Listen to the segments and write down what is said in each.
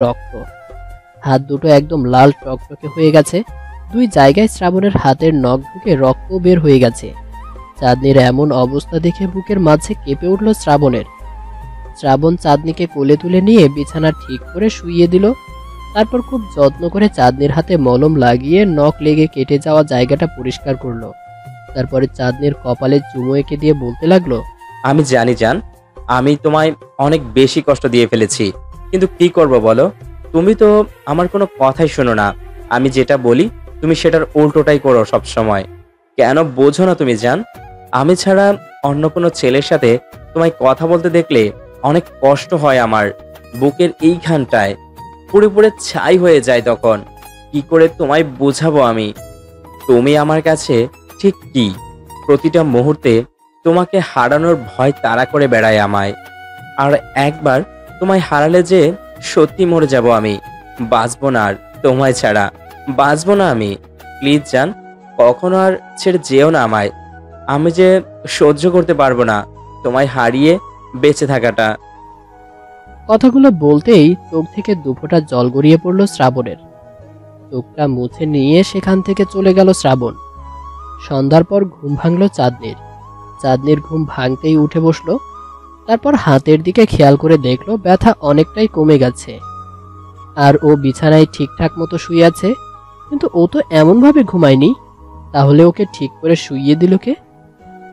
রক্ত। হাত দুটো একদম লাল টকটকে হয়ে গেছে। দুই জায়গায় শ্রাবণের হাতের নখ ঢুকে রক্ত বের হয়ে গেছে। চাঁদনির এমন অবস্থা দেখে বুকের মাঝে কেঁপে উঠল শ্রাবণের। শ্রাবণ চাঁদনিকে কোলে তুলে নিয়ে বিছানা ঠিক করে শুইয়ে দিল। তারপর খুব যত্ন করে চাঁদনির হাতে মলম লাগিয়ে নখ লেগে কেটে যাওয়া জায়গাটা পরিষ্কার করলো। তারপরে চাঁদনির কপালে চুমু এঁকে দিয়ে বলতে লাগলো, আমি জানি জান, আমি তোমায় অনেক বেশি কষ্ট দিয়ে ফেলেছি, কিন্তু কি করব বলো? তুমি তো আমার কোনো কথাই শোনো না। আমি যেটা বলি তুমি সেটার উল্টোটাই করো সব সময়। কেন বোঝো না তুমি জান? আমি ছাড়া অন্য কোনো ছেলের সাথে তোমায় কথা বলতে দেখলে অনেক কষ্ট হয় আমার। বুকের এইখানটায় পুড়ে পুড়ে ছাই হয়ে যায়। তখন কি করে তোমায় বোঝাবো আমি? তুমি আমার কাছে ঠিক কি? প্রতিটা মুহূর্তে তোমাকে হারানোর ভয় তাড়া করে বেড়ায় আমায়। আর একবার তোমায় হারালে যে সত্যি মরে যাব আমি। বাঁচবো না আর তোমায় ছাড়া, বাঁচবো না আমি। প্লিজ জান, কখনো আর ছেড়ে যেও না আমায়। আমি যে সহ্য করতে পারবো না তোমায় হারিয়ে বেঁচে থাকাটা। কথাগুলো বলতেই চোখ থেকে দুফোঁটা জল গড়িয়ে পড়ল শ্রাবণের। চোখটা মুছে নিয়ে সেখান থেকে চলে গেল শ্রাবণ। সন্ধ্যার পর ঘুম ভাঙল চাঁদনির। চাঁদনির ঘুম ভাঙতেই উঠে বসলো। তারপর হাতের দিকে খেয়াল করে দেখলো ব্যথা অনেকটাই কমে গেছে। আর ও বিছানায় ঠিকঠাক মতো শুয়ে আছে। কিন্তু ও তো এমনভাবে ঘুমায়নি, তাহলে ওকে ঠিক করে শুইয়ে দিল কে?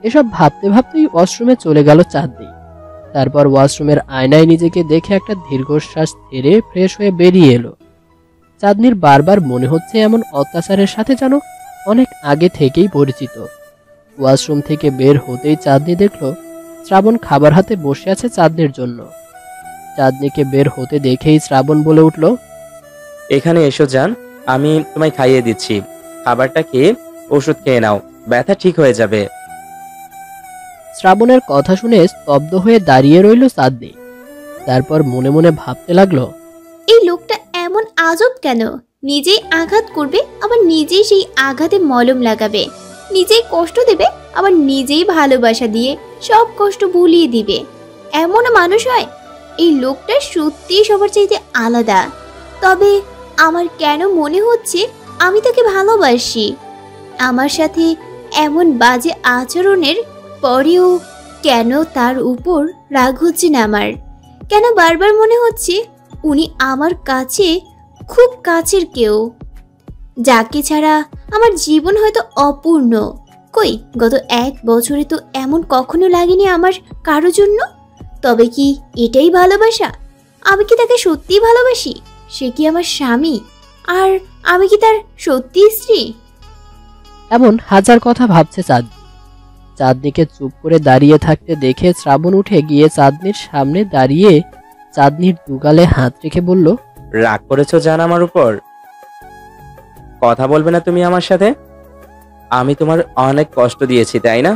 এসব ভাবতে ভাবতেই ওয়াশরুমে চলে গেল চাঁদনি। তারপর ওয়াশরুমের আয়নায় নিজেকে দেখে একটা দীর্ঘশ্বাস ছেড়ে ফ্রেশ হয়ে বেরিয়ে এলো। চাঁদনির বারবার মনে হচ্ছে এমন অত্যাচারের সাথে যেন অনেক আগে থেকেই পরিচিত। ওয়াশরুম থেকে বের হতেই চাঁদনি দেখলো শ্রাবণ খাবার হাতে বসে আছে চাঁদনির জন্য। চাঁদনিকে বের হতে দেখেই শ্রাবণ বলে উঠল, এখানে এসো জান, আমি তোমায় খাইয়ে দিচ্ছি। খাবারটা খেয়ে ওষুধ খেয়ে নাও, ব্যথা ঠিক হয়ে যাবে। শ্রাবণের কথা শুনে স্তব্ধ হয়ে দাঁড়িয়ে রইল চাঁদনি। তারপর মনে মনে ভাবতে লাগলো, এই লোকটা এমন আজব কেন? নিজেই আঘাত করবে, আবার নিজেই সেই আঘাতে মলম লাগাবে। নিজেই কষ্ট দেবে, আবার নিজেই ভালোবাসা দিয়ে সব কষ্ট ভুলিয়ে দিবে। এমন মানুষ হয়? এই লোকটা সত্যিই সবার চাইতে আলাদা। তবে আমার কেন মনে হচ্ছে আমি তাকে ভালোবাসি। আমার সাথে এমন বাজে আচরণের পরেও কেন তার উপর রাগ হচ্ছে না আমার? কেন বারবার মনে হচ্ছে উনি আমার কাছে খুব কাছের কেউ, যাকে ছাড়া আমার জীবন হয়তো অপূর্ণ। কই, গত 1 বছরে তো এমন কখনো লাগেনি আমার কারো জন্য। তবে কি এটাই ভালোবাসা? আমি কি তাকে সত্যিই ভালোবাসি? সে কি আমার স্বামী, আর আমি কি তার সত্যি স্ত্রী? এমন হাজার কথা ভাবছে চাঁদনি। চাঁদনিকে চুপ করে দাঁড়িয়ে থাকতে দেখে শ্রাবণ উঠে গিয়ে চাঁদনির সামনে দাঁড়িয়ে চাঁদনির দুগালে হাত রেখে বলল, রাগ করেছো জান আমার উপর? কথা বলবে না তুমি আমার সাথে? আমি তোমার অনেক কষ্ট দিয়েছি, তাই না?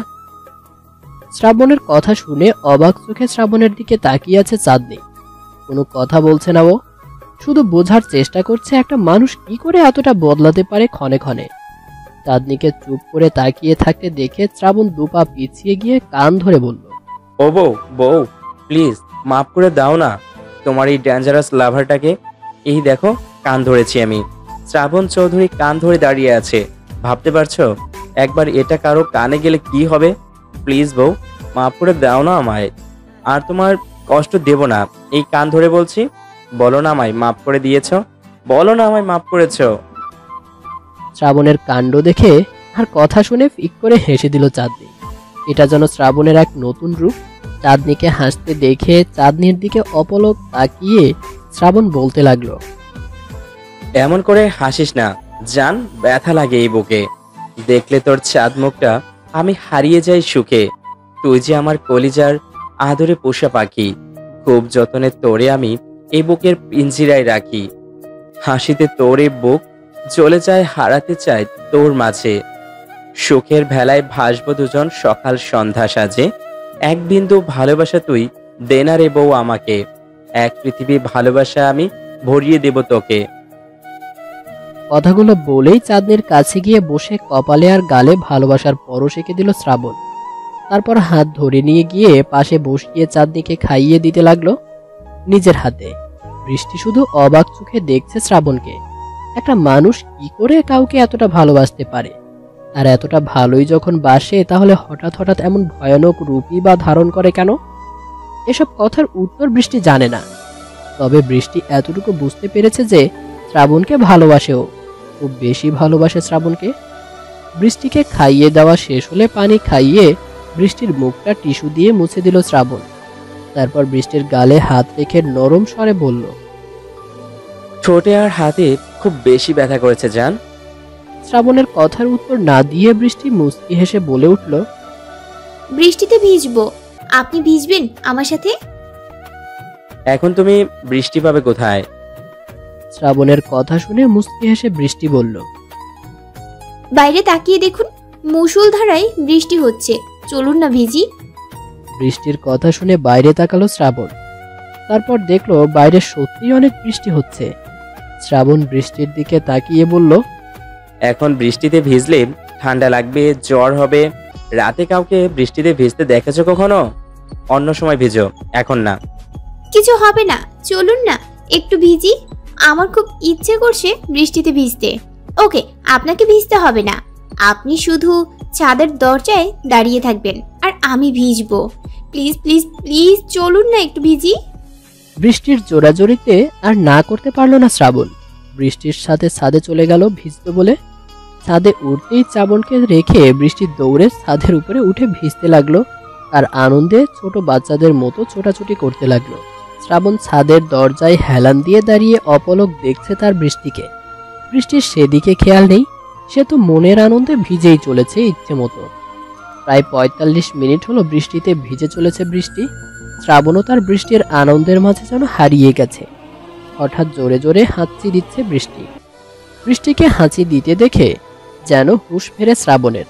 শ্রাবণের কথা শুনে অবাক চোখে শ্রাবণের দিকে তাকিয়ে আছে চাঁদনি। কোনো কথা বলছে না ও, শুধু বোঝার চেষ্টা করছে একটা মানুষ কি করে এতটা বদলাতে পারে ক্ষণে ক্ষণে। চাঁদনিকে চুপ করে তাকিয়ে থাকতে দেখে শ্রাবণ দুপা পিছিয়ে গিয়ে কান ধরে বলল, ও বউ, বউ প্লিজ মাফ করে দাও না তোমার এই ডেঞ্জারাস লাভারটাকে। এই দেখো কান ধরেছি আমি। শ্রাবণ চৌধুরী কান ধরে দাঁড়িয়ে আছে, ভাবতে পারছো? একবার এটা কারো কানে গেলে কি হবে? প্লিজ বউ, মাফ করে দাও না আমায়। আর তোমার কষ্ট দেব না, এই কান ধরে বলছি। বলো না আমায় মাফ করে দিয়েছো, বলো না আমায় মাফ করেছো। শ্রাবণের কাণ্ড দেখে আর কথা শুনে ফিক করে হেসে দিল চাঁদনি। এটা যেন শ্রাবণের এক নতুন রূপ। চাঁদনিকে হাসতে দেখে চাঁদনির দিকে অপলক তাকিয়ে শ্রাবণ বলতে লাগলো, এমন করে হাসিস না জান, ব্যথা লাগে এই বুকে। দেখলে তোর চাঁদ মুখটা আমি হারিয়ে যাই সুখে। তুই যে আমার কলিজার আদরে পোষা পাখি, খুব যতনে তোরে আমি এই বুকের পিঞ্জিরায় রাখি। হাসিতে তোর এই বুক চলে যায়, হারাতে চাই তোর মাঝে। সুখের ভেলায় ভাসবো দুজন সকাল সন্ধ্যা সাজে। এক বিন্দু ভালোবাসা তুই দে না রে বউ আমাকে। এক পৃথিবী ভালোবাসা আমি ভরিয়ে দেব তোকে। কথাগুলো বলেই চাঁদনির কাছে গিয়ে বসে কপালে আর গালে ভালোবাসার পরশ এঁকে দিল শ্রাবণ। তারপর হাত ধরে নিয়ে গিয়ে পাশে বসিয়ে চাঁদনিকে খাইয়ে দিতে লাগলো নিজের হাতে। বৃষ্টি শুধু অবাক চোখে দেখছে শ্রাবণকে। একটা মানুষ কি করে কাউকে এতটা ভালোবাসতে পারে? আর এতটা ভালোই যখন বাসে, তাহলে হঠাৎ হঠাৎ এমন ভয়ানক রূপই বা ধারণ করে কেন? এসব কথার উত্তর বৃষ্টি জানে না। তবে বৃষ্টি এতটুকু বুঝতে পেরেছে যে শ্রাবণকে ভালোবাসেও, খুব বেশি ভালোবাসে শ্রাবণকে। বৃষ্টিকে খাইয়ে দেওয়া শেষ হলে পানি খাইয়ে বৃষ্টির মুখটা টিস্যু দিয়ে মুছে দিল শ্রাবণ। তারপর বৃষ্টির গালে হাত রেখে নরম স্বরে বলল, ঠোঁটে আর হাতে খুব বেশি ব্যথা করেছে জান। শ্রাবণের কথার উত্তর না দিয়ে বৃষ্টি মুচকি হেসে বলে উঠল, বৃষ্টিতে ভিজবো, আপনি ভিজবেন আমার সাথে? এখন তুমি বৃষ্টি পাবে কোথায়? শ্রাবণের কথা শুনে মুচকি হেসে বৃষ্টি বলল, বাইরে তাকিয়ে দেখুন, মুষলধারায় বৃষ্টি হচ্ছে, চলুন না ভিজি। বৃষ্টির কথা শুনে বাইরে তাকালো শ্রাবণ। তারপর দেখলো বাইরে সত্যিই অনেক বৃষ্টি হচ্ছে। শ্রাবণ বৃষ্টির দিকে তাকিয়ে বলল, এখন বৃষ্টিতে ভিজলে ঠান্ডা লাগবে, জ্বর হবে। রাতে কাউকে বৃষ্টিতে ভিজতে দেখেছো কখনো? অন্য সময় ভিজো, এখন না। কিছু হবে না, চলুন না একটু ভিজি। আমার খুব ইচ্ছে করছে বৃষ্টিতে ভিজতে। ওকে, আপনাকে ভিজতে হবে না, আপনি শুধু ছাদের দরজায় দাঁড়িয়ে থাকবেন আর আমি ভিজবো। প্লিজ প্লিজ প্লিজ চলুন না একটু ভিজি। বৃষ্টির জোরাজোরিতে আর না করতে পারল না শ্রাবণ। বৃষ্টির সাথে ছাদে চলে গেল ভিজতে বলে। ছাদে উঠতেই শ্রাবণকে রেখে বৃষ্টি দৌড়ে ছাদের উপরে উঠে ভিজতে লাগলো আর আনন্দে ছোট বাচ্চাদের মতো ছোটাছুটি করতে লাগলো। শ্রাবণ ছাদের দরজায় হেলান দিয়ে দাঁড়িয়ে অপলক দেখছে তার বৃষ্টিকে। বৃষ্টির সেদিকে খেয়াল নেই, সে তো মনের আনন্দে ভিজেই চলেছে ইচ্ছে মতো। প্রায় ৪৫ মিনিট হলো বৃষ্টিতে ভিজে চলেছে বৃষ্টি। শ্রাবণও তার বৃষ্টির আনন্দের মাঝে যেন হারিয়ে গেছে। হঠাৎ জোরে জোরে হাঁচি দিচ্ছে বৃষ্টি। বৃষ্টিকে হাঁচি দিতে দেখে যেন হুঁশ ফেরে শ্রাবণের।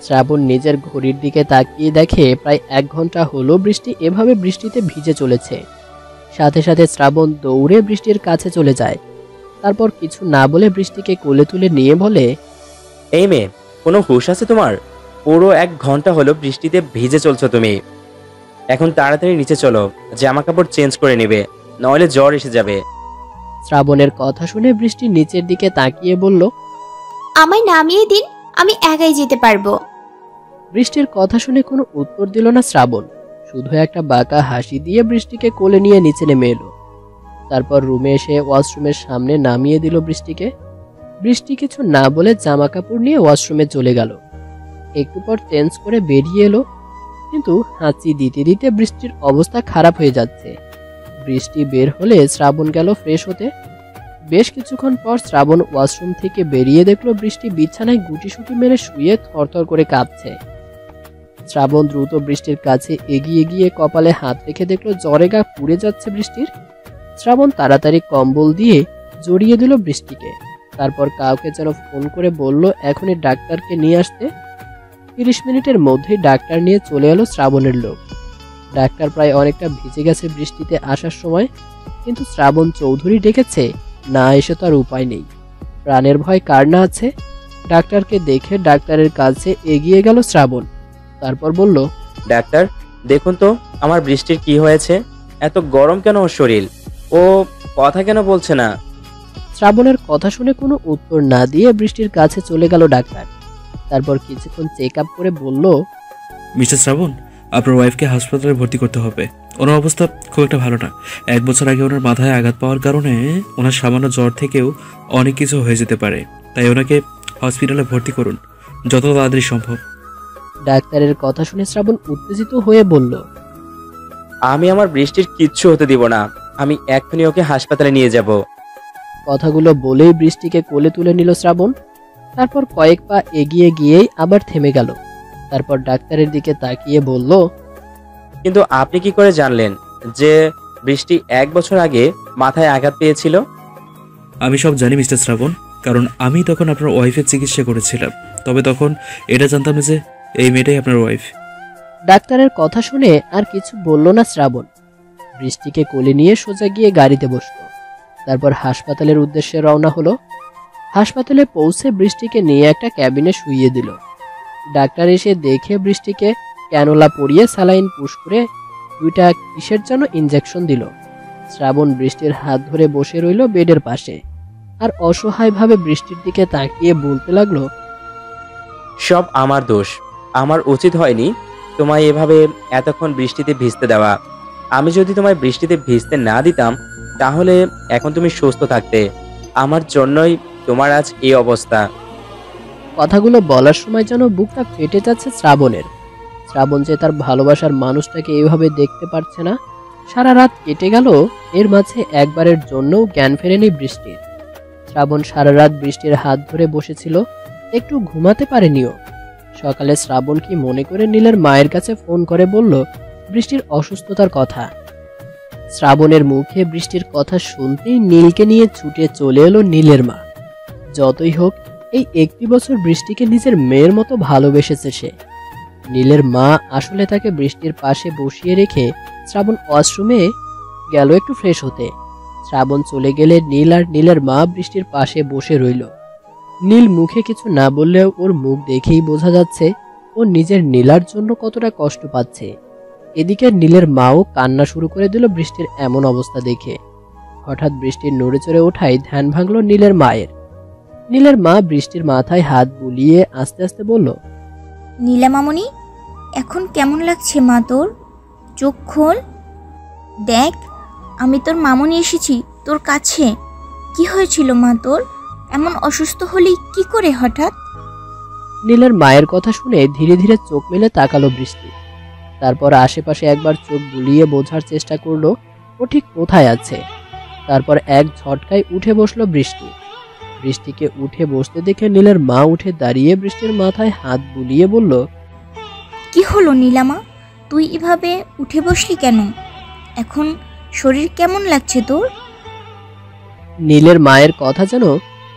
শ্রাবণ নিজের ঘড়ির দিকে তাকিয়ে দেখে প্রায় ১ ঘন্টা হলো বৃষ্টি এভাবে বৃষ্টিতে ভিজে চলেছে। সাথে সাথে শ্রাবণ দৌড়ে বৃষ্টির কাছে চলে যায়। তারপর কিছু না বলে বৃষ্টিকে কোলে তুলে নিয়ে বলে, এই মেয়ে, কোনো হুঁশ আছে তোমার? পুরো ১ ঘন্টা হলো বৃষ্টিতে ভিজে চলছো তুমি। এখন তাড়াতাড়ি নিচে চলো, জামা কাপড় চেঞ্জ করে নেবে, নইলে জ্বর এসে যাবে। শ্রাবণের কথা শুনে বৃষ্টি নিচের দিকে তাকিয়ে বলল, আমায় নামিয়ে দিন, আমি একাই যেতে পারবো। বৃষ্টির কথা শুনে কোনো উত্তর দিল না শ্রাবণ। শুধু একটা বাঁকা হাসি দিয়ে বৃষ্টিকে কোলে নিয়ে নিচে নেমে এলো। তারপর রুমে এসে ওয়াশরুমের সামনে নামিয়ে দিল বৃষ্টিকে। বৃষ্টি কিছু না বলে জামা কাপড় নিয়ে ওয়াশরুমে চলে গেল। একটু পর চেঞ্জ করে বেরিয়ে এলো, কিন্তু হাঁচি দিতে দিতে বৃষ্টির অবস্থা খারাপ হয়ে যাচ্ছে। বৃষ্টি বের হলে শ্রাবণ গেল ফ্রেশ হতে। বেশ কিছুক্ষণ পর শ্রাবণ ওয়াশরুম থেকে বেরিয়ে দেখলো বৃষ্টি বিছানায় গুটিসুটি মেরে শুয়ে থরথর করে কাঁপছে। শ্রাবণ দ্রুত বৃষ্টির কাছে এগিয়ে গিয়ে কপালে হাত রেখে দেখলো জ্বরে গা পুড়ে যাচ্ছে বৃষ্টির। শ্রাবণ তাড়াতাড়ি কম্বল দিয়ে জড়িয়ে দিল বৃষ্টিকে। তারপর কাউকে যেন ফোন করে বলল এখনই ডাক্তারকে নিয়ে আসতে। ৩০ মিনিটের মধ্যেই ডাক্তার নিয়ে চলে এলো শ্রাবণের লোক। ডাক্তার প্রায় অনেকটা ভিজে গেছে বৃষ্টিতে আসার সময়, কিন্তু শ্রাবণ চৌধুরী ডেকেছে, না এসে তো আর উপায় নেই। প্রাণের ভয় কার না আছে। ডাক্তারকে দেখে ডাক্তারের কাছে এগিয়ে গেল শ্রাবণ। তারপর বলল, ডাক্তার, দেখুন তো আমার বৃষ্টির কি হয়েছে? এত গরম কেন ওর শরীর? ও কথা কেন বলছে না? শ্রাবণের কথা শুনে কোনো উত্তর না দিয়ে বৃষ্টির কাছে চলে গেল ডাক্তার। তারপর কিছুক্ষণ চেক আপ করে বলল, মিস্টার শ্রাবণ, আপনার ওয়াইফকে হাসপাতালে ভর্তি করতে হবে। ওনার অবস্থা খুব একটা ভালো না। ১ বছর আগে ওনার মাথায় আঘাত পাওয়ার কারণে ওনার সামান্য জ্বর থেকেও অনেক কিছু হয়ে যেতে পারে। তাই ওনাকে হসপিটালে ভর্তি করুন যত তাড়াতাড়ি সম্ভব। ডাক্তারের কথা শুনে শ্রাবণ উত্তেজিত হয়ে বলল, আমি আমার বৃষ্টির কিচ্ছু হতে দিব না। আমি এক্ষুনি ওকে হাসপাতালে নিয়ে যাব। কথাগুলো বলেই বৃষ্টিকে কোলে তুলে নিল শ্রাবণ। তারপর কয়েক পা এগিয়ে গিয়েই আবার থেমে গেল। তারপর ডাক্তারের দিকে তাকিয়ে বলল, কিন্তু আপনি কি করে জানলেন যে বৃষ্টি ১ বছর আগে মাথায় আঘাত পেয়েছিল? আমি সব জানি মিস্টার শ্রাবণ, কারণ আমি তখন আপনার ওয়াইফের চিকিৎসা করেছিলাম। তবে তখন এটা জানতাম না যে এই মেয়েটাই আপনার ওয়াইফ। ডাক্তারের কথা শুনে আর কিছু বলল না শ্রাবণ। বৃষ্টিকে কোলে নিয়ে সোজা গিয়ে গাড়িতে বসল। তারপর হাসপাতালের উদ্দেশ্যে রওনা হলো। হাসপাতালে পৌঁছে বৃষ্টিকে নিয়ে একটা ক্যাবিনে শুইয়ে দিল। ডাক্তার এসে দেখে বৃষ্টিকে ক্যানোলা পরিয়ে স্যালাইন পুশ করে 2টা কিসের জন্য ইনজেকশন দিল। শ্রাবণ বৃষ্টির হাত ধরে বসে রইল বেডের পাশে আর অসহায়ভাবে বৃষ্টির দিকে তাকিয়ে বলতে লাগলো, সব আমার দোষ। আমার উচিত হয়নি তোমায় এভাবে এতক্ষণ বৃষ্টিতে ভিজতে দেওয়া। আমি যদি তোমায় বৃষ্টিতে ভিজতে না দিতাম তাহলে এখন তুমি সুস্থ থাকতে। আমার জন্যই তোমার আজ এই অবস্থা। কথাগুলো বলার সময় যেন বুকটা ফেটে যাচ্ছে শ্রাবণের। শ্রাবণ যে তার ভালোবাসার মানুষটাকে এইভাবে দেখতে পারছে না। সারা রাত কেটে গেল, এর মাঝে একবারের জন্যও জ্ঞান ফেরেনি বৃষ্টির। শ্রাবণ সারা রাত বৃষ্টির হাত ধরে বসেছিল, একটু ঘুমাতে পারেনিও। সকালে শ্রাবণ কি মনে করে নীলের মায়ের কাছে ফোন করে বলল বৃষ্টির অসুস্থতার কথা। শ্রাবণের মুখে বৃষ্টির কথা শুনতেই নীলকে নিয়ে ছুটে চলে এলো নীলের মা। যতই হোক এই 1 বছর বৃষ্টিকে নিজের মেয়ের মতো ভালোবেসেছে সে। নীলের মা আসলে তাকে বৃষ্টির পাশে বসিয়ে রেখে শ্রাবণ ওয়াশরুমে গেল একটু ফ্রেশ হতে। শ্রাবণ চলে গেলে নীল আর নীলের মা বৃষ্টির পাশে বসে রইল। নীল মুখে কিছু না বললেও ওর মুখ দেখেই বোঝা যাচ্ছে ও নিজের নীলার জন্য কতটা কষ্ট পাচ্ছে। এদিকে নীলের মাও কান্না শুরু করে দিল বৃষ্টির এমন অবস্থা দেখে। হঠাৎ বৃষ্টির নড়ে চড়ে ওঠায় ধ্যান ভাঙল নীলের মায়ের। নীলের মা বৃষ্টির মাথায় হাত বুলিয়ে আস্তে আস্তে বলল, নীলা মামনি, এখন কেমন লাগছে মা তোর? চোখ খোল, দেখ আমি তোর মামনি এসেছি তোর কাছে। কি হয়েছিল মা তোর? এমন অসুস্থ হলি কি করে হঠাৎ? নীলের মায়ের কথা শুনে ধীরে ধীরে চোখ মেলে তাকালো বৃষ্টি। তারপর আশেপাশে একবার চোখ বুলিয়ে বোঝার চেষ্টা করলো ও ঠিক কোথায় আছে। তারপর এক ঝটকায় উঠে বসলো বৃষ্টি। বৃষ্টিকে উঠে বসতে দেখে নীলের মা উঠে দাঁড়িয়ে বৃষ্টির মাথায় হাত বুলিয়ে বলল, কি হলো নীলামা, তুই এভাবে উঠে বসলি কেন? এখন শরীর কেমন লাগছে তোর? নীলের মায়ের কথা যেন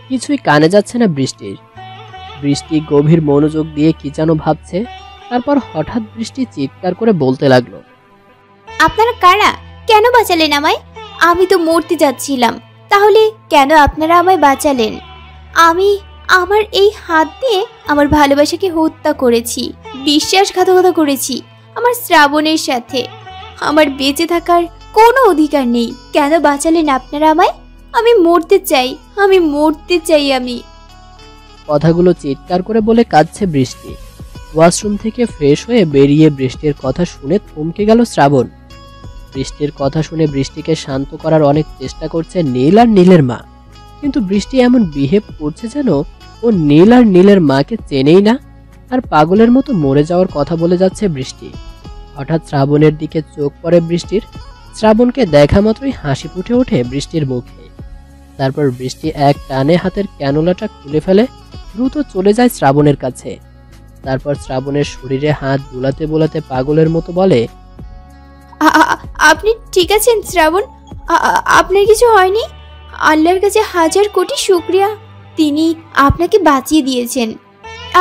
কিছুই কানে যাচ্ছে না বৃষ্টির। বৃষ্টি গভীর মনোযোগ দিয়ে কি যেন ভাবছে। তারপর হঠাৎ বৃষ্টি চিৎকার করে বলতে লাগলো, আপনারা কারা? কেন বাঁচালেন আমায়? আমি তো মরতে যাচ্ছিলাম, তাহলে কেন আপনারা আমায় বাঁচালেন? আমি আমার এই হাত দিয়ে আমার ভালোবাসাকে হত্যা করেছি, বিশ্বাসঘাতকতা করেছি আমার শ্রাবণের সাথে। আমার বেঁচে থাকার কোনো অধিকার নেই। কেন বাঁচালেন আপনারা আমায়? আমি মরতে চাই, আমি মরতে চাই আমি। কথাগুলো চিৎকার করে বলে কাঁদছে বৃষ্টি। ওয়াশরুম থেকে ফ্রেশ হয়ে বেরিয়ে বৃষ্টির কথা শুনে থমকে গেল শ্রাবণ। বৃষ্টির কথা শুনে বৃষ্টিকে শান্ত করার অনেক চেষ্টা করছে নীল আর নীলের মা, কিন্তু বৃষ্টি এমন বিহেভ করছে যেন ও নীল আর নীলের মাকে চেনেই না আর পাগলের মতো মরে যাওয়ার কথা বলে যাচ্ছে বৃষ্টি। হঠাৎ শ্রাবণের দিকে চোখ পড়ে বৃষ্টির। শ্রাবণকে দেখা মাত্রই হাসি ফুটে ওঠে বৃষ্টির মুখে। তারপর বৃষ্টি এক টানে হাতের ক্যানোলাটা খুলে ফেলে দ্রুত চলে যায় শ্রাবণের কাছে। তারপর শ্রাবণের শরীরে হাত বুলাতে বুলাতে পাগলের মতো বলে, আপনি ঠিক আছেন শ্রাবণ? আপনার কিছু হয়নি? আল্লাহর কাছে হাজার কোটি শুকরিয়া, তিনি আপনাকে বাঁচিয়ে দিয়েছেন।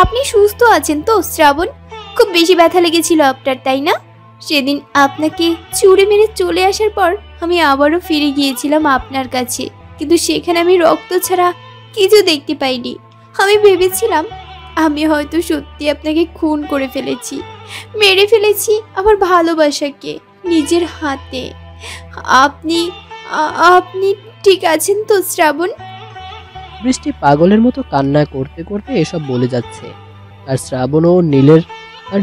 আপনি সুস্থ আছেন তো শ্রাবণ? খুব বেশি ব্যথা লেগেছিল আপনার, তাই না? সেদিন আপনাকে ছুঁড়ে মেরে চলে আসার পর আমি আবারও ফিরে গিয়েছিলাম আপনার কাছে, কিন্তু সেখানে আমি রক্ত ছাড়া কিছু দেখতে পাইনি। আমি ভেবেছিলাম আমি হয়তো সত্যি আপনাকে খুন করে ফেলেছি, মেরে ফেলেছি আমার ভালোবাসাকে নিজের হাতে। আপনি আপনি ঠিক আছেন তো শ্রাবণ? বৃষ্টি পাগলের মতো কান্না করতে করতে এসব বলে যাচ্ছে। আর শ্রাবণ ও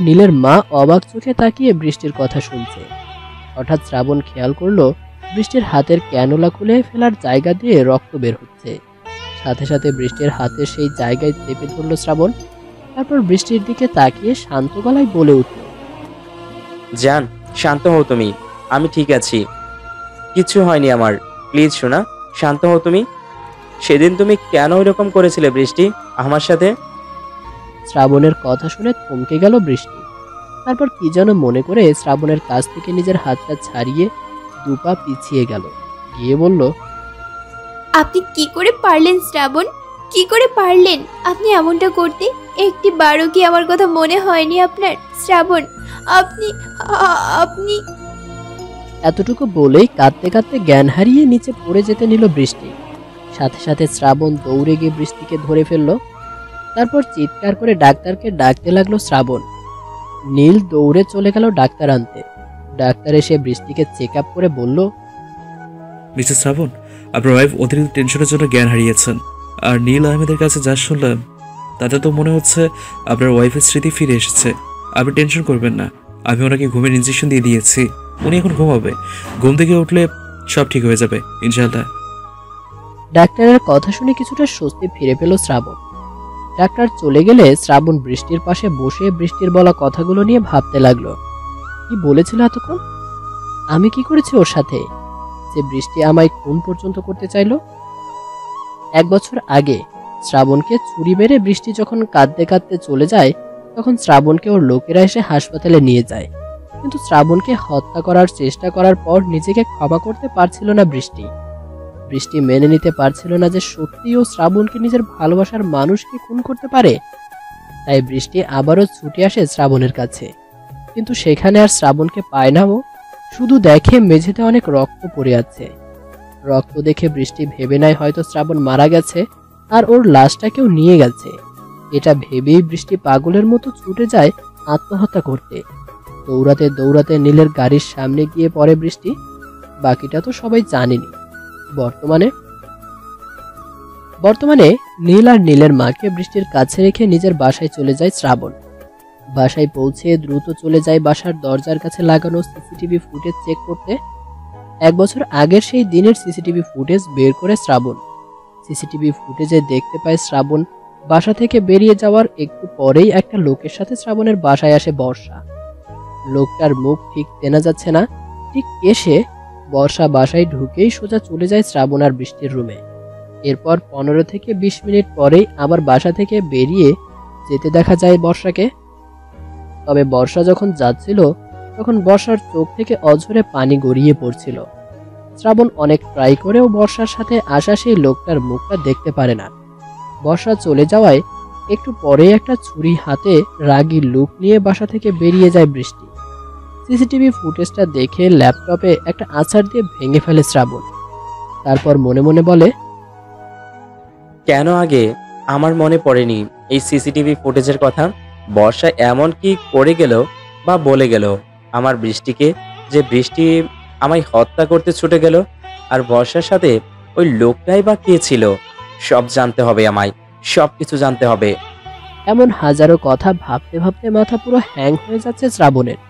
নীলের মা অবাক চোখে তাকিয়ে বৃষ্টির কথা শুনছে। হঠাৎ শ্রাবণ খেয়াল করলো বৃষ্টির হাতের ক্যানোলা খুলে ফেলার জায়গা দিয়ে রক্ত বের হচ্ছে। সাথে সাথে বৃষ্টির হাতের সেই জায়গায় চেপে ধরলো শ্রাবণ। তারপর বৃষ্টির দিকে তাকিয়ে শান্ত গলায় বলে উঠল, জান, শান্ত হও তুমি, আমি ঠিক আছি, কিছু হয়নি আমার। প্লিজ শোনা, শান্ত হও তুমি। সেদিন তুমি কেন এরকম করেছিলে বৃষ্টি আমার সাথে? শ্রাবণের কথা শুনে থমকে গেল বৃষ্টি। তারপর কি যেন মনে করে শ্রাবণের কাছ থেকে নিজের হাতটা ছাড়িয়ে দুপা পিছিয়ে গেল, গিয়ে বলল, আপনি কি করে পারলেন শ্রাবণ? কি করে পারলেন আপনি এমনটা করতে? একটি বারও কি আমার কথা মনে হয়নি আপনার শ্রাবণ? আপনি আপনি এতটুকু বলেই কাঁদতে কাঁদতে জ্ঞান হারিয়ে নিচে পড়ে যেতে নিল বৃষ্টি। সাথে সাথে শ্রাবণ দৌড়ে গিয়ে বৃষ্টিকে ধরে ফেলল। তারপর চিৎকার করে ডাক্তারকে ডাকতে লাগলো শ্রাবণ। নীল দৌড়ে চলে গেল ডাক্তার আনতে। ডাক্তার এসে বৃষ্টিকে চেক আপ করে বলল, মিস্টার শ্রাবণ, আপনার ওয়াইফ অতিরিক্ত টেনশনের জন্য জ্ঞান হারিয়েছেন। আর নীল আহমেদের কাছে যা শুনলাম তাতে তো মনে হচ্ছে আপনার ওয়াইফের স্মৃতি ফিরে এসেছে। আপনি টেনশন করবেন না, আমি ওনাকে ঘুমের ইনজেকশন দিয়ে দিয়েছি, উনি এখন ঘুমাবে। ঘুম থেকে উঠলে সব ঠিক হয়ে যাবে ইনশাআল্লাহ। ডাক্তারের কথা শুনে কিছুটা স্বস্তি ফিরে পেল শ্রাবণ। ডাক্তার চলে গেলে শ্রাবণ বৃষ্টির পাশে বসে বৃষ্টির বলা কথাগুলো নিয়ে ভাবতে লাগলো। কি বলেছিল এতক্ষণ? আমি কি করেছি ওর সাথে যে বৃষ্টি আমায় খুন পর্যন্ত করতে চাইলো? 1 বছর আগে শ্রাবণকে ছুরি মেরে বৃষ্টি যখন কাঁদতে কাঁদতে চলে যায়, তখন শ্রাবণকে ওর লোকেরা এসে হাসপাতালে নিয়ে যায়। কিন্তু শ্রাবণকে হত্যা করার চেষ্টা করার পর নিজেকে ক্ষমা করতে পারছিল না বৃষ্টি। বৃষ্টি মেনে নিতে পারছিল না যে সত্যিই ও শ্রাবণকে নিজের ভালোবাসার মানুষকে খুন করতে পারে। তাই বৃষ্টি আবারও ছুটে আসে শ্রাবণের কাছে, কিন্তু সেখানে আর শ্রাবণকে পায় না। ও শুধু দেখে মেঝেতে অনেক রক্ত পড়ে আছে। রক্ত দেখে বৃষ্টি ভেবে নেয় হয়তো শ্রাবণ মারা গেছে আর ওর লাশটা কেউ নিয়ে গেছে। এটা ভেবেই বৃষ্টি পাগলের মতো ছুটে যায় আত্মহত্যা করতে। দৌড়াতে দৌড়াতে নীলের গাড়ির সামনে গিয়ে পড়ে বৃষ্টি। বাকিটা তো সবাই জানেনি। বর্তমানে নীল আর নীলের মাকে বৃষ্টির কাছে রেখে নিজের বাসায় চলে যায় শ্রাবণ। বাসায় পৌঁছে দ্রুত চলে যায় বাসার দরজার কাছে লাগানো সিসিটিভি ফুটেজ চেক করতে। 1 বছর আগের সেই দিনের সিসিটিভি ফুটেজ বের করে শ্রাবণ সিসিটিভি ফুটেজে দেখতে পায় শ্রাবণ বাসা থেকে বেরিয়ে যাওয়ার একটু পরেই একটা লোকের সাথে শ্রাবণের বাসায় আসে বর্ষা। লোকটার মুখ ঠিক চেনা যাচ্ছে না। ঠিক এসে বর্ষা বাসায় ঢুকেই সোজা চলে যায় শ্রাবণ আর বৃষ্টির রুমে। এরপর 15 থেকে 20 মিনিট পরেই আবার বাসা থেকে বেরিয়ে যেতে দেখা যায় বর্ষাকে। তবে বর্ষা যখন যাচ্ছিল তখন বর্ষার চোখ থেকে অঝরে পানি গড়িয়ে পড়ছিল। শ্রাবণ অনেক ট্রাই করেও বর্ষার সাথে আসা সেই লোকটার মুখটা দেখতে পারে না। বর্ষা চলে যাওয়ায় একটু পরে একটা ছুরি হাতে রাগী লুক নিয়ে বাসা থেকে বেরিয়ে যায় বৃষ্টি। সিসিটিভি ফুটেজটা দেখে ল্যাপটপে একটা আছাড় দিয়ে ভেঙে ফেলে শ্রাবণ। তারপর মনে মনে বলে, কেন আগে আমার মনে পড়েনি এই সিসিটিভি ফুটেজের কথা? বর্ষা এমন কি করে গেল বা বলে গেল আমার বৃষ্টিকে যে বৃষ্টি আমায় হত্যা করতে ছুটে গেল? আর বর্ষার সাথে ওই লোকটাই বা কে ছিল? সব জানতে হবে, আমায় সব কিছু জানতে হবে। এমন হাজারো কথা ভাবতে ভাবতে মাথা পুরো হ্যাং হয়ে যাচ্ছে শ্রাবণের।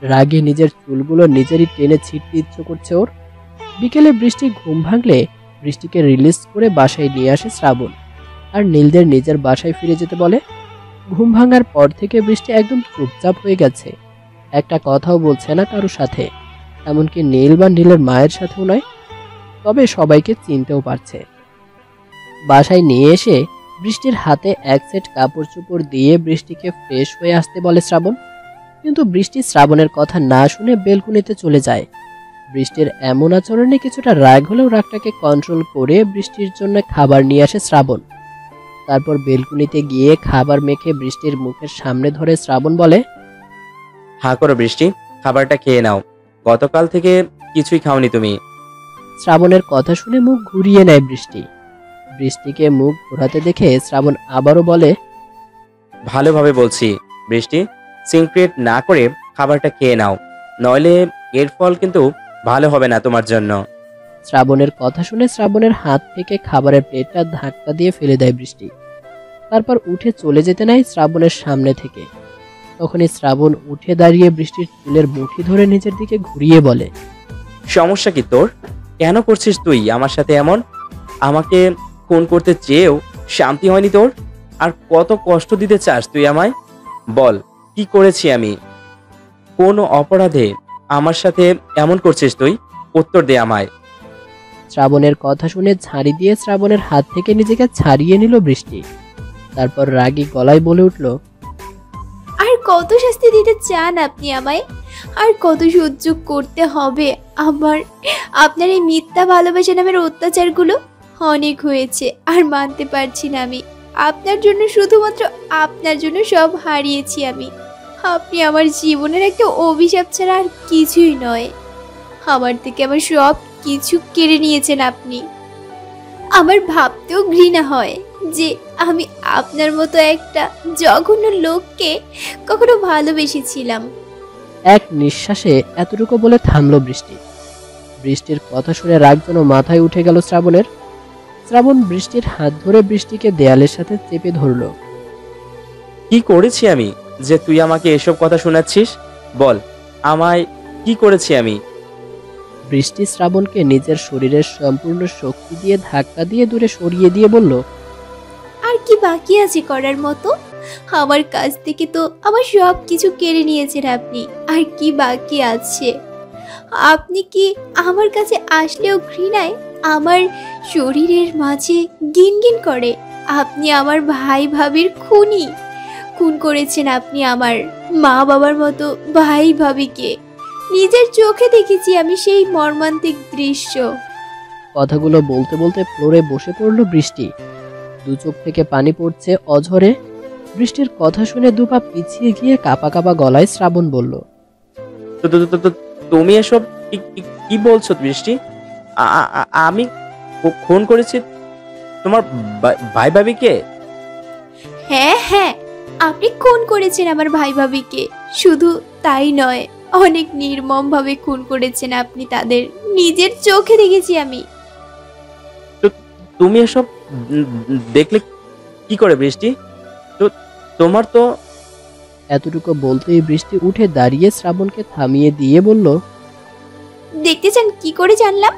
রাগে নিজের চুলগুলো নিজেরই টেনে ছিঁড়তে ইচ্ছে করছে ওর। বিকেলে বৃষ্টি ঘুম ভাঙলে বৃষ্টিকে রিলিজ করে বাসায় নিয়ে আসে শ্রাবণ আর নীলদের নিজের বাসায় ফিরে যেতে বলে। ঘুম ভাঙার পর থেকে বৃষ্টি একদম চুপচাপ হয়ে গেছে। একটা কথাও বলছে না কারো সাথে, এমনকি নীল বা নীলের মায়ের সাথেও নয়। তবে সবাইকে চিনতেও পারছে। বাসায় নিয়ে এসে বৃষ্টির হাতে এক সেট কাপড় চোপড় দিয়ে বৃষ্টিকে ফ্রেশ হয়ে আসতে বলে শ্রাবণ। কিন্তু বৃষ্টি শ্রাবণের কথা না শুনে বেলকুনিতে চলে যায়। বৃষ্টির এমন আচরণে কিছুটা রাগ হলেও রাগটাকে কন্ট্রোল করে বৃষ্টির জন্য খাবার নিয়ে আসে শ্রাবণ। তারপর বেলকুনিতে গিয়ে খাবার মেখে বৃষ্টির মুখের সামনে ধরে শ্রাবণ বলে, হাঁ করো বৃষ্টি, খাবারটা খেয়ে নাও। গতকাল থেকে কিছুই খাওনি তুমি। শ্রাবণের কথা শুনে মুখ ঘুরিয়ে নেয় বৃষ্টি। বৃষ্টিকে মুখ ঘোরাতে দেখে শ্রাবণ আবারও বলে, ভালোভাবে বলছি বৃষ্টি, সিনক্রিয়েট না করে খাবারটা খেয়ে নাও, নইলে এর ফল কিন্তু ভালো হবে না তোমার জন্য। শ্রাবণের কথা শুনে শ্রাবণের হাত থেকে খাবারের প্লেটটা ধাক্কা দিয়ে ফেলে দেয় বৃষ্টি। তারপর উঠে চলে যেতে নেয় শ্রাবণের সামনে থেকে। তখনই শ্রাবণ উঠে দাঁড়িয়ে বৃষ্টির চুলের মুঠি ধরে নিজের দিকে ঘুরিয়ে বলে, সমস্যা কি তোর? কেন করছিস তুই আমার সাথে এমন? আমাকে খুন করতে চেয়েও শান্তি হয়নি তোর? আর কত কষ্ট দিতে চাস তুই আমায়? বল, কি করেছি আমি? কোন অপরাধে আমার সাথে এমন করছিস তুই? উত্তর দে আমায়। শ্রাবণের কথা শুনে ঝাড়ি দিয়ে শ্রাবণের হাত থেকে নিজেকে ছাড়িয়ে নিল বৃষ্টি। তারপর রাগী গলায় বলে উঠল, আর কত শাস্তি দিতে চান আপনি আমায়? আর কত সহ্য করতে হবে আপনার এই মিথ্যা ভালোবাসা নামের অত্যাচারগুলো? অনেক হয়েছে, আর মানতে পারছি না আমি। আপনার জন্য, শুধুমাত্র আপনার জন্য সব হারিয়েছি আমি। আপনি আমার জীবনের একটা অভিশাপ ছাড়া আর কিছুই নয়। আমার থেকে আমার সব কিছু কেড়ে নিয়েছেন আপনি। আমার ভাবতেও ঘৃণা হয় যে আমি আপনার মতো একটা জঘন্য লোককে কখনো ভালোবেসেছিলাম। এক নিঃশ্বাসে এতটুকু বলে থামলো বৃষ্টি। বৃষ্টির কথা শুনে রাগ যেন মাথায় উঠে গেল শ্রাবণের। শ্রাবণ বৃষ্টির হাত ধরে বৃষ্টিকে দেয়ালের সাথে চেপে ধরল। কি করেছি আমি যে তুই আমাকে এসব কথা শোনাচ্ছিস? বল আমায়, কি করেছি আমি? বৃষ্টি শ্রাবণকে নিজের শরীরের সম্পূর্ণ শক্তি দিয়ে ধাক্কা দিয়ে দূরে সরিয়ে দিয়ে বলল, আর কি বাকি আছে করার মতো? আমার কাছ থেকে তো আমার সব কিছু কেড়ে নিয়েছেন আপনি। আর কি বাকি আছে? আপনি কি আমার কাছে আসলেও ঘৃণায় আমার শরীরের মাঝে গিনগিন করে? আপনি আমার ভাই ভাবির খুন করেছেন। আপনি আমার মা বাবার মতো ভাই ভাবিকে। নিজের চোখে দেখেছি আমি সেই মর্মান্তিক দৃশ্য। কথাগুলো বলতে বলতে ফ্লোরে বসে পড়ল বৃষ্টি। দু চোখ থেকে পানি পড়ছে অঝরে। বৃষ্টির কথা শুনে দুপা পিছিয়ে গিয়ে কাঁপা কাঁপা গলায় শ্রাবণ বলল, তুমি এসব কি বলছো বৃষ্টি? আমি খুন করেছি তোমার ভাই ভাবিকে? হ্যাঁ হ্যাঁ, আপনি খুন করেছেন আমার ভাই ভাবিকে। শুধু তাই নয়, অনেক নির্মম ভাবে খুন করেছেন আপনি তাদের। নিজের চোখে দেখেছি আমি। তুমি এসব দেখলে কি করে বৃষ্টি? তো তোমার তো। এতটুকু বলতেই বৃষ্টি উঠে দাঁড়িয়ে শ্রাবণকে থামিয়ে দিয়ে বলল, দেখতে চান কি করে জানলাম?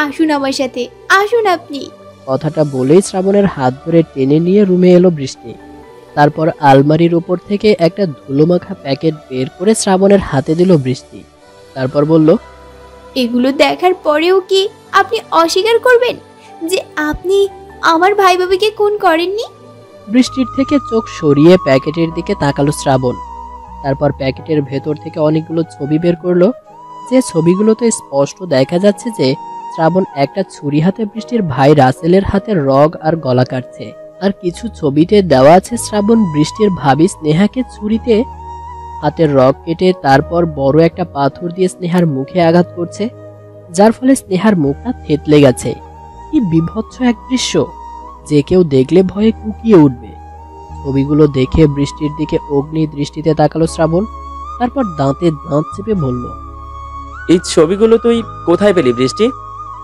আসুন আমার সাথে, আসুন আপনি। কথাটা বলেই শ্রাবণের হাত ধরে টেনে নিয়ে রুমে এলো বৃষ্টি। তারপর আলমারির উপর থেকে একটা ধুলোমাখা প্যাকেট বের করে শ্রাবণের হাতে দিল বৃষ্টি। তারপর বলল, এগুলো দেখার পরেও কি আপনি অস্বীকার করবেন যে আপনি আমার ভাই ভাবিকে খুন করেননি? বৃষ্টির থেকে চোখ সরিয়ে প্যাকেটের দিকে তাকালো শ্রাবণ। তারপর প্যাকেটের ভেতর থেকে অনেকগুলো ছবি বের করলো। যে ছবিগুলোতে স্পষ্ট দেখা যাচ্ছে যে শ্রাবণ একটা ছুরি হাতে বৃষ্টির ভাই রাসেলের হাতে রগ আর গলা কাটছে। আর কিছু ছবিতে দেওয়া আছে শ্রাবণ বৃষ্টির ভাবি স্নেহাকে ছুরিতে হাতের রগ কেটে তারপর বড় একটা পাথর দিয়ে স্নেহার মুখে আঘাত করছে, যার ফলে স্নেহার মুখটা থেতলে গেছে। কি বিভৎস এক দৃশ্য, যে কেউ দেখলে ভয়ে কুঁকিয়ে উঠবে। ছবিগুলো দেখে বৃষ্টির দিকে অগ্নি দৃষ্টিতে তাকালো শ্রাবণ। তারপর দাঁতে দাঁত চেপে বলল, এই ছবিগুলো তুই কোথায় পেলি বৃষ্টি?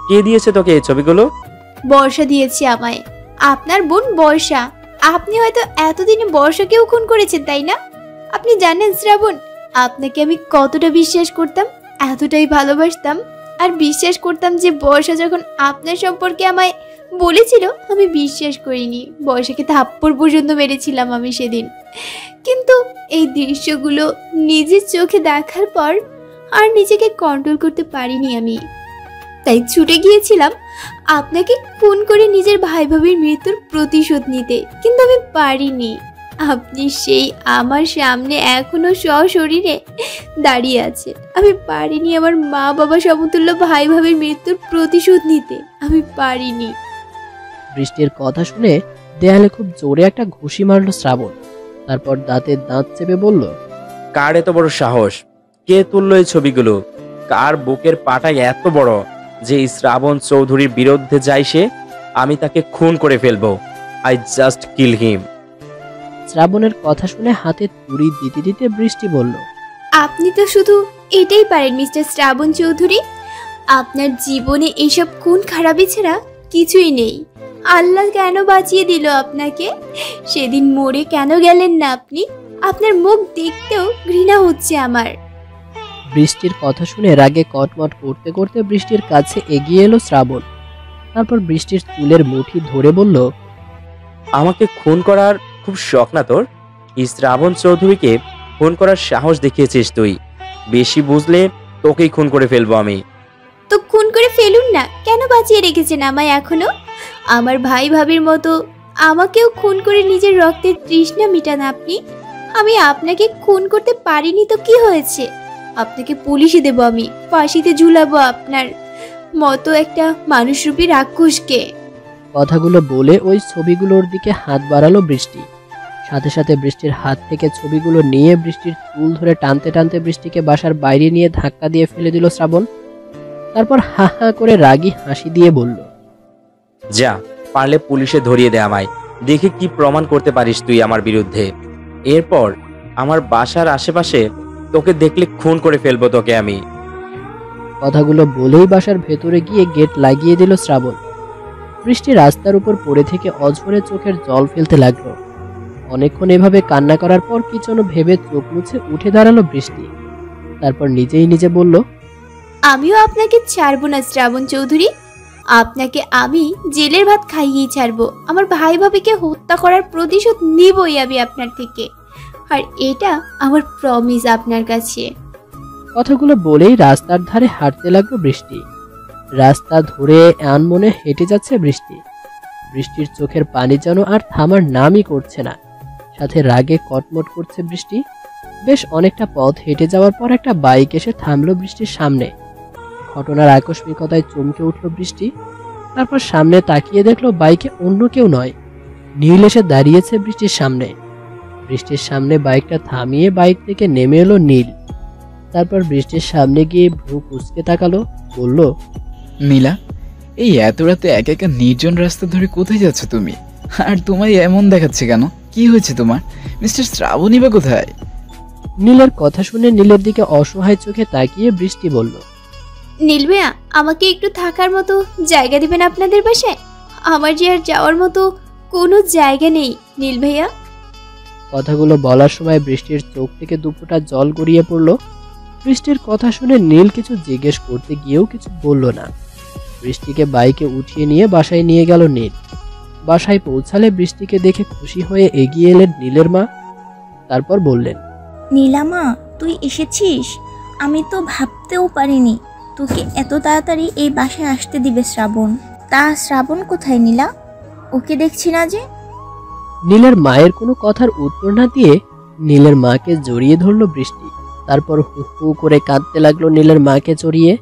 কে দিয়েছে তোকে এই ছবিগুলো? বর্ষা দিয়েছে আমায়, আপনার বোন বর্ষা। আপনি হয়তো এতদিনে বর্ষাকেও খুন করেছেন, তাই না? আপনি জানেন শ্রাবণ, আপনাকে আমি কতটা বিশ্বাস করতাম, এতটাই ভালোবাসতাম। আর বিশ্বাস করতাম যে বর্ষা যখন আপনার সম্পর্কে আমায় বলেছিল, আমি বিশ্বাস করিনি। বর্ষাকে থাপ্পড় পর্যন্ত মেরেছিলাম আমি সেদিন। কিন্তু এই দৃশ্যগুলো নিজের চোখে দেখার পর আর নিজেকে কন্ট্রোল করতে পারিনি আমি। তাই ছুটে গিয়েছিলাম আপনাকে খুন করে নিজের ভাই ভাবির মৃত্যুর প্রতিশোধ নিতে, কিন্তু আমি পারিনি। আপনি সেই আমার সামনে এখনো সশরীরে দাঁড়িয়ে আছেন। আমি পারিনি আমার মা বাবা সমতুল্য ভাই ভাবির মৃত্যুর প্রতিশোধ নিতে, আমি পারিনি। বৃষ্টির কথা শুনে দেয়ালে খুব জোরে একটা ঘুষি মারল শ্রাবণ। তারপর দাঁতে দাঁত চেপে বলল, কার এত বড় সাহস? কে তুললো এই ছবিগুলো? কার বুকের পাটা এত বড় যে শ্রাবণ চৌধুরীর বিরুদ্ধে যায় সে? আমি তাকে খুন করে ফেলবো। আই জাস্ট কিল হিম। শ্রাবণের কথা শুনে হাতে তুড়ি দিতে দিতে বৃষ্টি বলল, আপনি তো শুধু এটাই পারেন মিস্টার শ্রাবণ চৌধুরী। আপনার জীবনে এইসব খুন খারাপি ছাড়া কিছুই নেই। আল্লাহ কেন বাঁচিয়ে দিল আপনাকে? সেদিন মরে কেন গেলেন না আপনি? আপনার মুখ দেখতেও ঘৃণা হচ্ছে আমার। বৃষ্টির কথা শুনে রাগে কটমট করতে করতে বৃষ্টির কাছে এগিয়ে এলো শ্রাবণ। তারপর বৃষ্টির চুলের মুঠি ধরে বলল, আমাকে খুন করার খুব শখ না তোর? এই শ্রাবণ চৌধুরীকে খুন করার সাহস দেখিয়েছিস তুই। বেশি বুঝলে তোকেই খুন করে ফেলবো আমি। তো খুন করে ফেলুন না, কেন বাঁচিয়ে রেখেছেন আমায় এখনো? আমার ভাই ভাবির মতো আমাকেও খুন করে নিজের রক্তের তৃষ্ণা মিটান আপনি। আমি আপনাকে খুন করতে পারিনি তো কি হয়েছে? আপনাকে পুলিশে দেব আমি, ফাঁসিতে ঝুলাবো আপনার মতো একটা মানুষরূপী রাক্ষসকে। কথাগুলো বলে ওই ছবিগুলোর দিকে হাত বাড়ালো বৃষ্টি। সাথে সাথে বৃষ্টির হাত থেকে ছবিগুলো নিয়ে বৃষ্টির চুল ধরে টানতে টানতে বৃষ্টিকে বাসার বাইরে নিয়ে ধাক্কা দিয়ে ফেলে দিল শ্রাবণ। তারপর হা হা করে রাগী হাসি দিয়ে বলল, যা, পারলে পুলিশে ধরিয়ে দে আমায়। দেখে কি প্রমাণ করতে পারিস তুই আমার বিরুদ্ধে। এরপর আমার বাসার আশেপাশে তোকে দেখলে খুন করে ফেলবো তোকে আমি। কথাগুলো বলেই বাসার ভেতরে গিয়ে গেট লাগিয়ে দিল শ্রাবণ। বৃষ্টি রাস্তার উপর পড়ে থেকে অঝরে চোখের জল ফেলতে লাগলো। অনেকক্ষণ এভাবে কান্না করার পর কি যেন ভেবে চোখ মুছে উঠে দাঁড়ালো বৃষ্টি। তারপর নিজেই নিজে বলল, আমিও আপনাকে ছাড়বো না শ্রাবণ চৌধুরী। আপনাকে আমি জেলের ভাত খাইয়েই ছাড়বো। আমার ভাই ভাবিকে হত্যা করার প্রতিশোধ নিবই আমি আপনার থেকে, আর এটা আমার প্রমিস আপনার কাছে। কথাগুলো বলেই রাস্তার ধারে হাঁটতে লাগলো বৃষ্টি। রাস্তা ধরে আনমনে হেঁটে যাচ্ছে বৃষ্টি। বৃষ্টির চোখের পানি যেন আর থামার নামই করছে না, সাথে রাগে কটমট করছে বৃষ্টি। বেশ অনেকটা পথ হেঁটে যাওয়ার পর একটা বাইক এসে থামলো বৃষ্টির সামনে। ঘটনার আকস্মিকতায় চমকে উঠল বৃষ্টি। তারপর সামনে তাকিয়ে দেখলো বাইকে অন্য কেউ নয়, নীল এসে দাঁড়িয়েছে বৃষ্টির সামনে। বৃষ্টির সামনে বাইকটা থামিয়ে বাইক থেকে নেমে এলো নীল। তারপর বৃষ্টির সামনে গিয়ে ভ্রু কুঁচকে তাকালো, বলল, নীলা, এই এত রাতে একা একা নির্জন রাস্তা ধরে কোথায় যাচ্ছ তুমি? আর তোমায় এমন দেখাচ্ছে কেন? কি হয়েছে তোমার? মিস্টার শ্রাবণী বা কোথায়? নীলের কথা শুনে নীলের দিকে অসহায় চোখে তাকিয়ে বৃষ্টি বলল, নীল ভাইয়া, আমাকে একটু থাকার মতো জায়গা দিবেন আপনাদের বাসায়? আমার যে আর যাওয়ার মতো কোনো জায়গা নেই নীল ভাইয়া। কথাগুলো বলার সময় বৃষ্টির চোখ থেকে দুফোঁটা জল গড়িয়ে পড়ল। বৃষ্টির কথা শুনে নীল কিছু জিজ্ঞেস করতে গিয়েও কিছু বলল না। বৃষ্টিকে বাইকে উঠিয়ে নিয়ে বাসায় নিয়ে গেল নীল। বাসায় পৌঁছালে বৃষ্টিকে দেখে খুশি হয়ে এগিয়ে এলেন নীলের মা। তারপর বললেন, নীলামা, তুই এসেছিস? আমি তো ভাবতেও পারিনি তোকে এত তাড়াতাড়ি এই বাসায় আসতে দিবে শ্রাবণ। তা শ্রাবণ কোথায় নীলা? ওকে দেখছি না যে। নীলের মায়ের কোনো কথার উত্তর না দিয়ে নীলের মাকে জড়িয়ে ধরল বৃষ্টি। তারপর হু হু করে কাঁদতে লাগলো নীলের মাকে জড়িয়ে।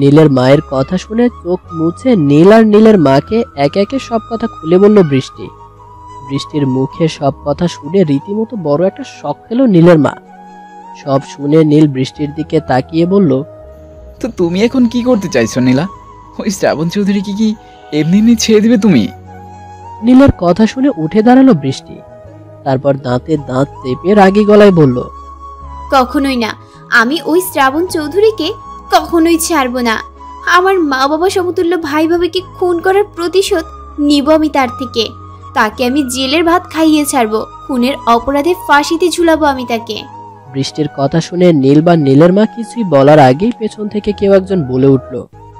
নীলের মায়ের কথা শুনে চোখ মুছে নীল আর নীলের মাকে একে একে সব কথা খুলে বলল বৃষ্টি। বৃষ্টির মুখে সব কথা শুনে রীতিমতো বড় একটা শক খেলো নীলের মা। সব শুনে নীল বৃষ্টির দিকে তাকিয়ে বলল, তো তুমি এখন কি করতে চাইছো নীলা? ওই শ্রাবণ চৌধুরী কি এমনি এমনি ছেড়ে দিবে তুমি? নীলের কথা শুনে উঠে দাঁড়ালো বৃষ্টি। তারপর দাঁতে দাঁত চেপে রাগী গলায় বলল, কখনোই না। আমি ওই শ্রাবণ চৌধুরীকে কখনোই ছাড়বো না। আমার মা বাবা সমতুল্য ভাই ভাবিকে খুন করার প্রতিশোধ নিব আমি তার থেকে। তাকে আমি জেলের ভাত খাইয়ে ছাড়বো। খুনের অপরাধে ফাঁসিতে ঝুলাবো আমি তাকে। বৃষ্টির কথা শুনে নীল বা নীলের মা কিছুই বলার আগেই পেছন থেকে কেউ একজন বলে উঠল,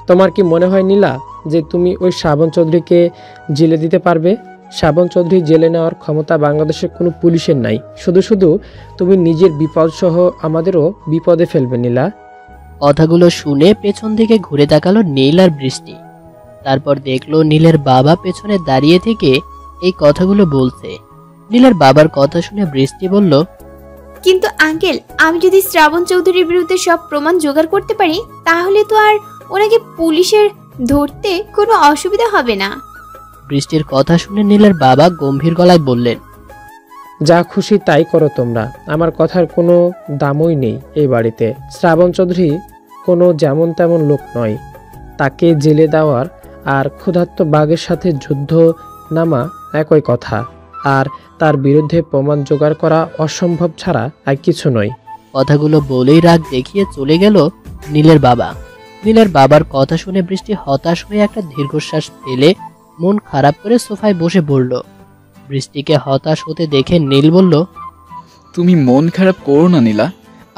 তোমার কি মনে হয় নীলা যে তুমি ওই শ্রাবণ চৌধুরীকে জেলে দিতে পারবে? শ্রাবণ চৌধুরী জেলে নেওয়ার ক্ষমতা বাংলাদেশের কোনো পুলিশের নাই। শুধু শুধু তুমি নিজের বিপদ সহ আমাদেরও বিপদে ফেলবে নীলা। কথাগুলো শুনে পেছন থেকে ঘুরে তাকালো নীল আর বৃষ্টি। তারপর দেখলো নীলের বাবা পেছনে দাঁড়িয়ে থেকে এই কথাগুলো বলছে। নীলের বাবার কথা শুনে বৃষ্টি বলল, কিন্তু আঙ্কেল, আমি যদি শ্রাবণ চৌধুরীর বিরুদ্ধে সব প্রমাণ জোগাড় করতে পারি, তাহলে তো আর ওনাকে পুলিশের ধরতে কোনো অসুবিধা হবে না। বৃষ্টির কথা শুনে নীলের বাবা গম্ভীর গলায় বললেন, যা খুশি তাই করো তোমরা, আমার কথার কোনো দামই নেই এই বাড়িতে। শ্রাবণ চৌধুরী কোনো যেমন তেমন লোক নয়। তাকে জেলে দেওয়ার আর ক্ষুধার্ত বাঘের সাথে যুদ্ধ নামা একই কথা, আর তার বিরুদ্ধে প্রমাণ জোগাড় করা অসম্ভব ছাড়া আর কিছু নয়। কথাগুলো বলেই রাগ দেখিয়ে চলে গেল নীলের বাবা। নীলের বাবার কথা শুনে বৃষ্টি হতাশ হয়ে একটা দীর্ঘশ্বাস ফেলে মন খারাপ করে সোফায় বসে পড়ল। বৃষ্টিকে হতাশ হতে দেখে নীল বলল, তুমি মন খারাপ করো না নীলা,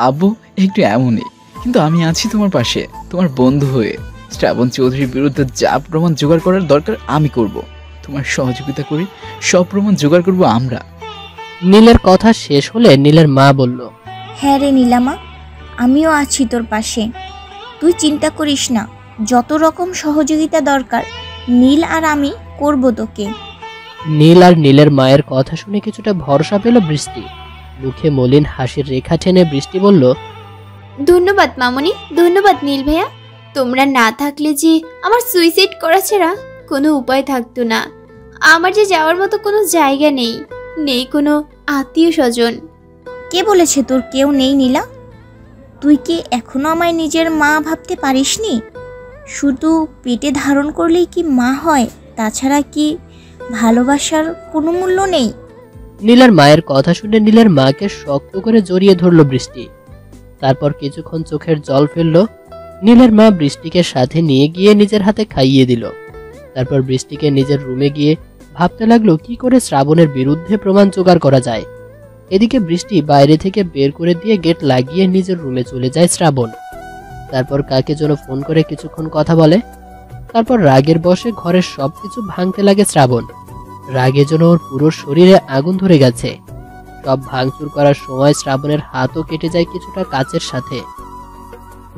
আব্বু একটু এমনই, কিন্তু আমি আছি তোমার পাশে, তোমার বন্ধু হয়ে। শ্রাবণ চৌধুরীর বিরুদ্ধে যা প্রমাণ জোগাড় করার দরকার আমি করব, তোমার সহযোগিতা করে সব প্রমাণ জোগাড় করব আমরা। নীলের কথা শেষ হলে নীলের মা বলল, হ্যাঁ রে নীলামা, আমিও আছি তোর পাশে। তুই চিন্তা করিস না, যত রকম সহযোগিতা দরকার নীল আর আমি করব তোকে। নীল আর নীলের মায়ের কথা শুনে কিছুটা ভরসা পেল বৃষ্টি। মুখে মলিন হাসির রেখা টেনে বৃষ্টি বলল, ধন্যবাদ মামনি, ধন্যবাদ নীল ভাইয়া। তোমরা না থাকলে যে আমার সুইসাইড করা ছাড়া কোনো উপায় থাকতো না। আমার যে যাওয়ার মতো কোনো জায়গা নেই, নেই কোনো আত্মীয় স্বজন। কে বলেছে তোর কেউ নেই নীলা? তুই কি এখনো আমায় নিজের মা ভাবতে পারিসনি? শুধু পেটে ধারণ করলেই কি মা হয়? তাছাড়া কি ভালোবাসার কোনো মূল্য নেই? নীলের মায়ের কথা শুনে নীলের মাকে শক্ত করে জড়িয়ে ধরল বৃষ্টি। তারপর কিছুক্ষণ চোখের জল ফেলল। নীলের মা বৃষ্টিকে সাথে নিয়ে গিয়ে নিজের হাতে খাইয়ে দিল। তারপর বৃষ্টিকে নিজের রুমে গিয়ে ভাবতে লাগলো কি করে শ্রাবণের বিরুদ্ধে প্রমাণ জোগাড় করা যায়। এদিকে বৃষ্টি বাইরে থেকে বের করে দিয়ে গেট লাগিয়ে নিজের রুমে চলে যায় শ্রাবণ। তারপর কাকে যেন ফোন করে কিছুক্ষণ কথা বলে। তারপর রাগের বশে ঘরের সবকিছু ভাঙতে লাগে শ্রাবণ। রাগে যেন ওর পুরো শরীরে আগুন ধরে গেছে। সব ভাঙচুর করার সময় শ্রাবণের হাতও কেটে যায় কিছুটা কাচের সাথে।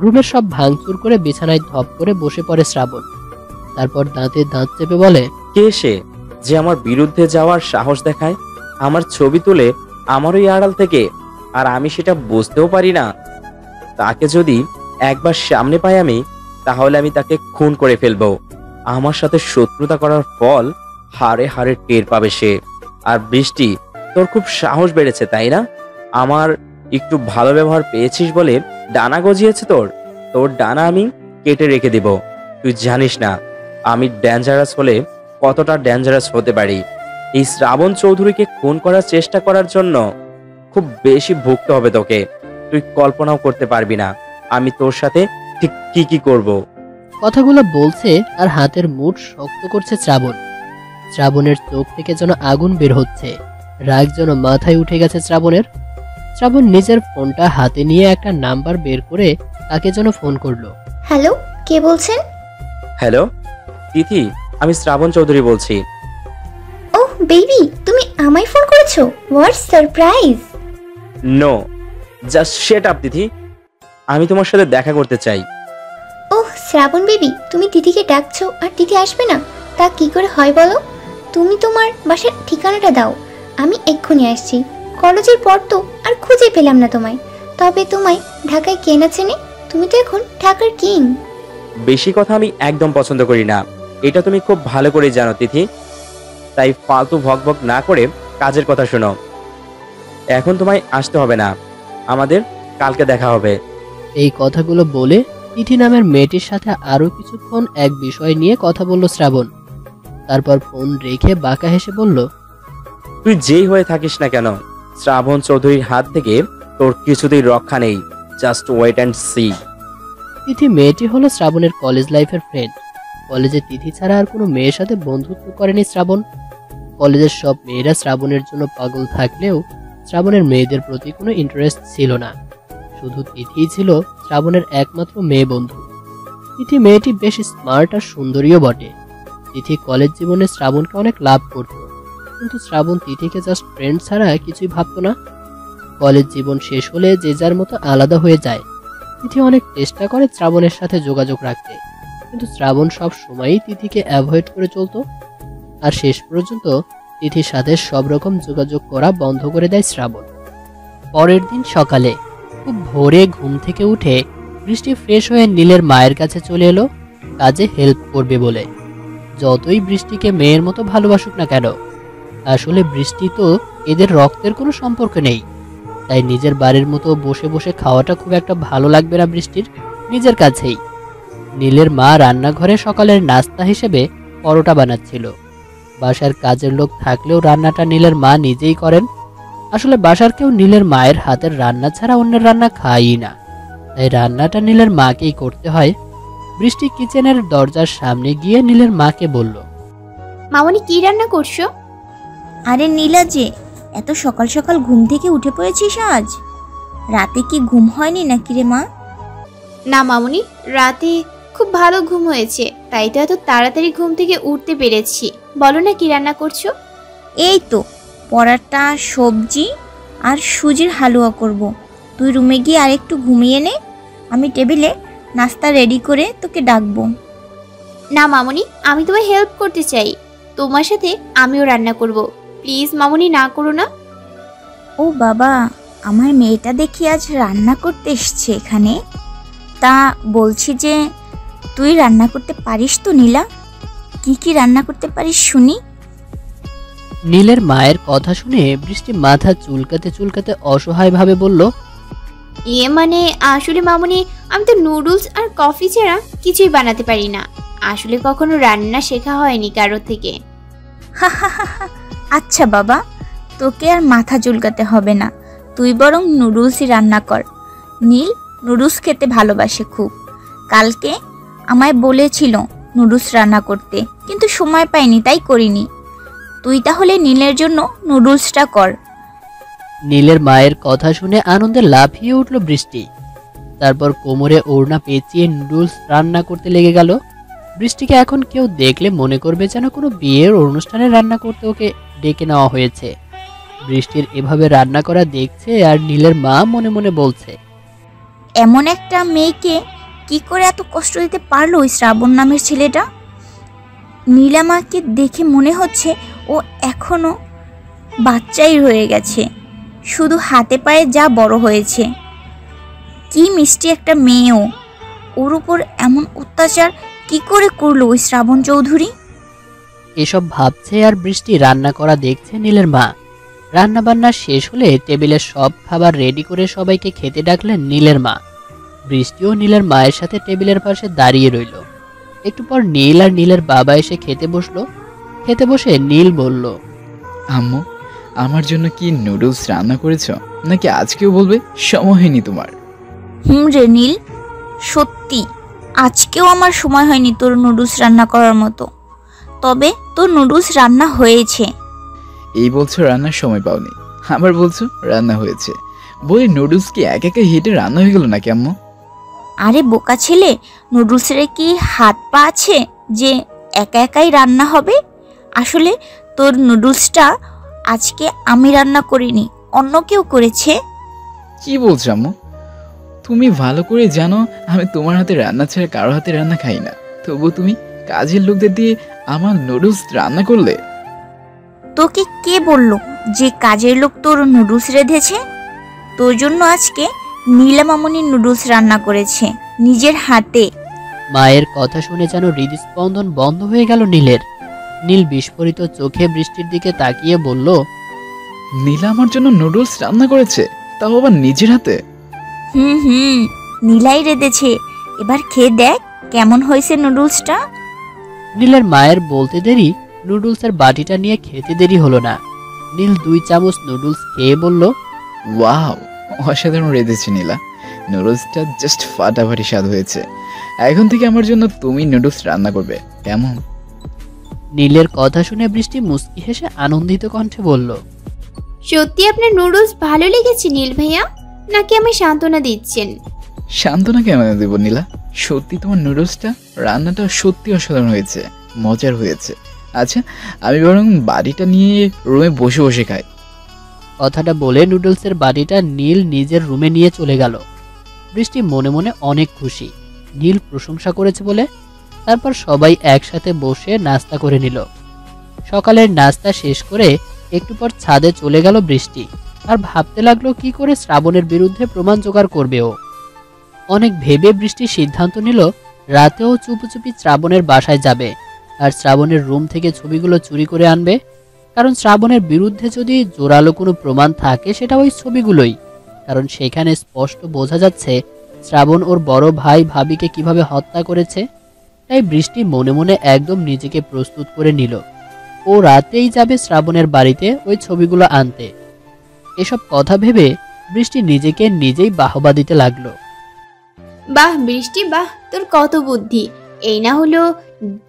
রুমের সব ভাঙচুর করে বিছানায় ধপ করে বসে পড়ে শ্রাবণ। তারপর দাঁতে দাঁত চেপে বলে, কে সে যে আমার বিরুদ্ধে যাওয়ার সাহস দেখায়, আমার ছবি তুলে আমার ওই আড়াল থেকে, আর আমি সেটা বুঝতেও পারি না। তাকে যদি একবার সামনে পাই আমি, তাহলে আমি তাকে খুন করে ফেলবো। আমার সাথে শত্রুতা করার ফল হাড়ে হাড়ে টের পাবে সে। আর বৃষ্টি, তোর খুব সাহস বেড়েছে তাই না? আমার একটু ভালো ব্যবহার পেয়েছিস বলে ডানা গজিয়েছে তোর। তোর ডানা আমি কেটে রেখে দিব। তুই জানিস না আমি ডেঞ্জারাস হলে কতটা ডেঞ্জারাস হতে পারি। এই শ্রাবণ চৌধুরীকে খুন করার চেষ্টা করার জন্য খুব বেশি ভুগতে হবে তোকে। তুই কল্পনাও করতে পারবি না আমি তোর সাথে ঠিক কি কি করব। কথাগুলো বলছে আর হাতের মুঠ শক্ত করছে শ্রাবণ। শ্রাবণের চোখ থেকে যেন আগুন বের হচ্ছে। রাগ যেন মাথায় উঠে গেছে শ্রাবণের। শ্রাবণ নিজের ফোনটা হাতে নিয়ে একটা নাম্বার বের করে তাকে যেন ফোন করলো। হ্যালো, কে বলছেন? হ্যালো তিথি, আমি শ্রাবণ চৌধুরী বলছি। ওহ বেবি, তুমি আমায় ফোন করেছো? What surprise! No, just shut up Tithi. আমি তোমার সাথে দেখা করতে চাই। ওহ শ্রাবণ বেবি, তুমি দিদিকে ডাকছো আর দিদি আসবে না? তা কি করে হয় বলো? তুমি তোমার বাসার ঠিকানাটা দাও, আমি এক্ষুনি আসছি। কলেজের পর তো আর খুঁজে পেলাম না তোমায়। তবে তোমায় ঢাকায় কে না চেনে? তুমি তো এখন ঢাকার কিং। বেশি কথা আমি একদম পছন্দ করি না, এটা তুমি খুব ভালো করে জানো তিথি। তাই ফালতু ভকভক না করে কাজের কথা শোনো। এখন তোমায় আসতে হবে না, আমাদের কালকে দেখা হবে। এই কথাগুলো বলে তিথি নামের মেয়েটির সাথে আরো কিছুক্ষণ এক বিষয় নিয়ে কথা বলল শ্রাবণ। তারপর ফোন রেখে বাঁকা হেসে বলল, তুই যেই হয়ে থাকিস না কেন, শ্রাবণ চৌধুরীর হাত থেকে তোর কিছুতেই রক্ষা নেই। Just wait and see. Tithi মেয়েটি হলো শ্রাবণের কলেজ লাইফের ফ্রেন্ড। কলেজে তিথি ছাড়া আর কোনো মেয়ের সাথে বন্ধুত্ব করেনি শ্রাবণ। কলেজের সব মেয়েরা শ্রাবণের জন্য পাগল থাকলেও শ্রাবণের মেয়েদের প্রতি কোনো ইন্টারেস্ট ছিল না। শুধু তিথিই ছিল শ্রাবণের একমাত্র মেয়ে বন্ধু। তিথি মেয়েটি বেশ স্মার্ট আর সুন্দরীও বটে। তিথি কলেজ জীবনে শ্রাবণকে অনেক লাভ করত, কিন্তু শ্রাবণ তিথিকে জাস্ট ফ্রেন্ড ছাড়া কিছুই ভাবতো না। কলেজ জীবন শেষ হলে যে যার মতো আলাদা হয়ে যায়। তিথি অনেক চেষ্টা করে শ্রাবণের সাথে যোগাযোগ রাখতে, কিন্তু শ্রাবণ সব সময়ই তিথিকে অ্যাভয়েড করে চলতো। আর শেষ পর্যন্ত তিথির সাথে সব রকম যোগাযোগ করা বন্ধ করে দেয় শ্রাবণ। পরের দিন সকালে খুব ভোরে ঘুম থেকে উঠে বৃষ্টি ফ্রেশ হয়ে নীলের মায়ের কাছে চলে এলো কাজে হেল্প করবে বলে। যতই বৃষ্টিকে মেয়ের মতো ভালোবাসুক না কেন, আসলে বৃষ্টি তো এদের রক্তের কোনো সম্পর্ক নেই। তাই নিজের বাড়ির মতো বসে বসে খাওয়াটা খুব একটা ভালো লাগবে না বৃষ্টির নিজের কাছেই। নীলের মা রান্নাঘরে সকালের নাস্তা হিসেবে পরোটা বানাচ্ছিল। বাসার কাজের লোক থাকলেও রান্নাটা নীলের মা নিজেই করেন। আসলে বাসার কেউ নীলের মায়ের হাতের রান্না ছাড়া অন্যের রান্না খায়ই না, তাই রান্নাটা নীলের মাকেই করতে হয়। বৃষ্টি কিচেনের দরজার সামনে গিয়ে নীলের মাকে বলল, মামনি কি রান্না করছো? আরে নীলা যে, এত সকাল সকাল ঘুম থেকে উঠে পড়েছিস আজ? রাতে কি ঘুম হয়নি নাকি রে মা? না মামনি, রাতে খুব ভালো ঘুম হয়েছে, তাই তো এত তাড়াতাড়ি ঘুম থেকে উঠতে পেরেছি। বলো না কি রান্না করছো? এই তো পরাটা, সবজি আর সুজির হালুয়া করব। তুই রুমে গিয়ে আর একটু ঘুমিয়ে নে, আমি টেবিলে নাস্তা রেডি করে তোকে ডাকবো। না মামনি, আমি তোমায় হেল্প করতে চাই। তোমার সাথে আমিও রান্না করব। প্লিজ মামনি, না করো না। ও বাবা, আমার মেয়েটা দেখি আজ রান্না করতে এসছে এখানে। তা বলছি যে তুই রান্না করতে পারিস তো নীলা? কি কি রান্না করতে পারিস শুনি। নীলের মায়ের কথা শুনে বৃষ্টি মাথা চুলকাতে চুলকাতে অসহায়ভাবে বলল, মানে আসলে মামনি, আমি তো নুডলস আর কফি ছাড়া কিছুই বানাতে পারি না। আসলে কখনো রান্না শেখা হয়নি কারো থেকে। আচ্ছা বাবা, তোকে আর মাথা চুলকাতে হবে না, তুই বরং নুডলসই রান্না কর। নীল নুডলস খেতে ভালোবাসে খুব, কালকে আমায় বলেছিল নুডলস রান্না করতে, কিন্তু সময় পাইনি তাই করিনি। তুই তাহলে নীলের জন্য নুডলসটা কর। নীলের মায়ের কথা শুনে আনন্দে লাফিয়ে উঠল বৃষ্টি। তারপর কোমরে ওড়না পেঁচিয়ে নুডলস রান্না করতে লেগে গেল। বৃষ্টিকে এখন কেউ দেখলে মনে করবে যেন কোনো বিয়ের অনুষ্ঠানে রান্না করতে ওকে ডেকে নেওয়া হয়েছে। বৃষ্টির এভাবে রান্না করা দেখছে আর নীলের মা মনে মনে বলছে, এমন একটা মেয়েকে কি করে এত কষ্ট দিতে পারলো ওই শ্রাবণ নামের ছেলেটা। নীলামাকে দেখে মনে হচ্ছে ও এখনো বাচ্চাই রয়ে গেছে, শুধু হাতে পায়ে যা বড় হয়েছে। কি মিষ্টি একটা মেয়েও, ওর উপর এমন অত্যাচার কি করে করলো ওই শ্রাবণ চৌধুরী। এসব ভাবছে আর বৃষ্টি রান্না করা দেখছে নীলের মা। রান্না বান্না শেষ হলে টেবিলে সব খাবার রেডি করে সবাইকে খেতে ডাকলেন নীলের মা। বৃষ্টিও নীলের মায়ের সাথে টেবিলের পাশে দাঁড়িয়ে রইল। একটু পর নীল আর নীলের বাবা এসে খেতে বসলো। খেতে বসে নীল বলল, আম্মু, আমার জন্য কি নুডলস রান্না করেছো, নাকি আজকেও বলবে সময় হয়নি তোমার? রে নীল, সত্যি আজকেও আমার সময় হয়নি তোর নুডলস রান্না করার মতো। তবে তোর নুডলস রান্না হয়েছে। এই বলছো রান্নার সময় পাওনি, আবার বলছো রান্না হয়েছে। বলি নুডলস কি একা একা হেঁটে রান্না হয়ে গেল নাকি আম্মু? আরে বোকা ছেলে, নুডলসের কি হাত পা আছে যে একা একাই রান্না হবে? আসলে তোর নুডলসটা আজকে আমি রান্না করিনি, অন্য কেউ করেছে। কি বলছো আম্মু? তুমি ভালো করে জানো আমি তোমার হাতে রান্না ছাড়া কারো হাতে রান্না খাই না, তবু তুমি কাজের লোকদের দিয়ে আমার নুডলস রান্না করলে। তোকে কে বললো যে কাজের লোক তোর নুডলস রেঁধেছে? তোর জন্য আজকে নীলামামনি নুডলস রান্না করেছে নিজের হাতে। মায়ের কথা শুনে যেন হৃদস্পন্দন বন্ধ হয়ে গেল নীলের। নীল বিস্ফোরিত চোখে বৃষ্টির দিকে তাকিয়ে বলল, নীলা আমার জন্য নুডলস রান্না করেছে, তাও আবার নিজের হাতে। হুম, নীলাই রেঁধেছে। এবার খেয়ে দেখ কেমন হয়েছে নুডলসটা। নীলের মায়ের বলতে দেরি নুডলসের বাটিটা নিয়ে খেতে দেরি হলো না। নীল 2 চামচ নুডলস খেয়ে বলল, ওয়াও, অসাধারণ রেঁধেছে নীলা। নুডলসটা জাস্ট ফাটাফাটি স্বাদ হয়েছে। এখন থেকে আমার জন্য তুমি নুডলস রান্না করবে, কেমন? নীলের কথা শুনে বৃষ্টি মুচকি হেসে আনন্দিত কণ্ঠে বলল, সত্যি আপনার নুডলস ভালো লেগেছে নীল ভাইয়া, নাকি আমায় সান্ত্বনা দিচ্ছেন? সান্ত্বনা কেমন দেবো নীলা, সত্যি তোমার নুডলসটা রান্নাটা সত্যি অসাধারণ হয়েছে, মজার হয়েছে। আচ্ছা, আমি বরং বাড়িটা নিয়ে রুমে বসে বসে খাই। কথাটা বলে নুডলসের বাটিটা নীল নিজের রুমে নিয়ে চলে গেল। বৃষ্টি মনে মনে অনেক খুশি নীল প্রশংসা করেছে বলে। তারপর সবাই একসাথে বসে নাস্তা করে নিল। সকালের নাস্তা শেষ করে একটু পর ছাদে চলে গেল বৃষ্টি। আর ভাবতে লাগলো কি করে শ্রাবণের বিরুদ্ধে প্রমাণ জোগাড় করবে ও। অনেক ভেবে বৃষ্টি সিদ্ধান্ত নিল রাতেও চুপি শ্রাবণের বাসায় যাবে আর শ্রাবণের রুম থেকে ছবিগুলো চুরি করে আনবে। কারণ শ্রাবণের বিরুদ্ধে যদি জোরালো কোনো প্রমাণ থাকে সেটা ওই ছবিগুলোই। কারণ সেখানে স্পষ্ট বোঝা যাচ্ছে শ্রাবণ ওর বড় ভাই ভাবিকে কিভাবে হত্যা করেছে। তাই বৃষ্টি মনে মনে একদম নিজেকে প্রস্তুত করে নিল ও রাতেই যাবে শ্রাবণের বাড়িতে ওই ছবিগুলো আনতে। এসব কথা ভেবে বৃষ্টি নিজেকে নিজেই বাহবা দিতে লাগলো। বাহ বৃষ্টি বাহ, তোর কত বুদ্ধি! এই না হলো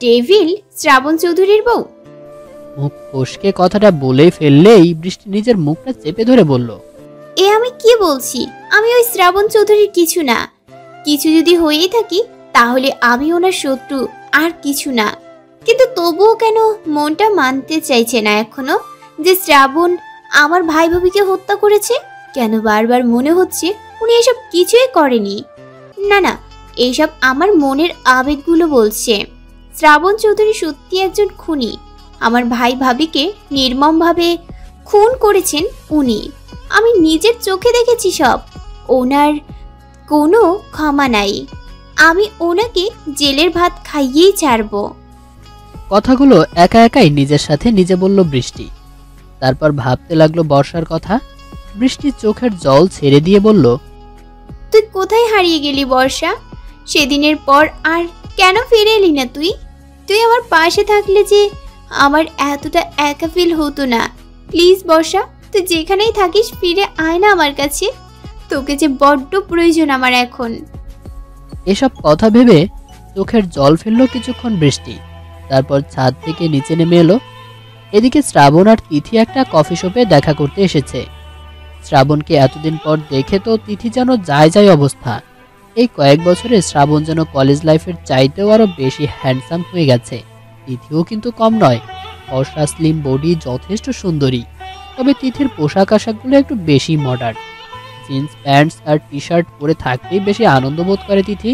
ডেভিল শ্রাবণ চৌধুরীর বউ। মুখ ফসকে কথাটা বলে ফেললেই বৃষ্টি নিজের মুখটা চেপে ধরে বলল, এ আমি কি বলছি? আমি ওই শ্রাবণ চৌধুরীর কিছু না। কিছু যদি হয়েই থাকি তাহলে আমি ওনার শত্রু, আর কিছু না। কিন্তু তবুও কেন মনটা মানতে চাইছে না এখনো যে শ্রাবণ আমার ভাই ভাবিকে হত্যা করেছে? কেন বারবার মনে হচ্ছে উনি এসব কিছুই করেনি। না না, এইসব আমার মনের আবেগগুলো বলছে শ্রাবণ চৌধুরী সত্যি একজন খুনি। আমার ভাই ভাবিকে নির্মমভাবে খুন করেছেন উনি। আমি নিজের চোখে দেখেছি সব। ওনার কোনো ক্ষমা নাই। আমি ওনাকে জেলের ভাত খাইয়েই ছাড়বো। কথাগুলো একা একাই নিজের সাথে নিজে বলল বৃষ্টি। তারপর ভাবতে লাগলো বর্ষার কথা। বৃষ্টির চোখের জল ছেড়ে দিয়ে বলল, তুই কোথায় হারিয়ে গেলি বর্ষা? সেদিনের পর আর কেন ফিরে এলি না তুই? তুই আমার পাশে থাকলে যে আমার এতটা একা ফিল হতো না। প্লিজ বর্ষা, তুই যেখানেই থাকিস ফিরে আয় না আমার কাছে। তোকে যে বড্ড প্রয়োজন আমার এখন। এসব কথা ভেবে চোখের জল ফেললো কিছুক্ষণ বৃষ্টি। তারপর ছাদ থেকে নিচে নেমে এলো। এদিকে শ্রাবণ আর তিথি একটা কফি শপে দেখা করতে এসেছে। শ্রাবণকে এতদিন পর দেখে তো তিথি যেন যায় যায় অবস্থা। এই কয়েক বছরে শ্রাবণ যেন কলেজ লাইফের চাইতেও আরো বেশি হ্যান্ডসাম হয়ে গেছে। তিথিও কিন্তু কম নয়, ফর্সা স্লিম বডি, যথেষ্ট সুন্দরী। তবে তিথির পোশাক আশাকগুলো একটু বেশি মডার্ন। জিন্স প্যান্টস আর টি শার্ট পরে থাকতেই বেশি আনন্দ বোধ করে তিথি।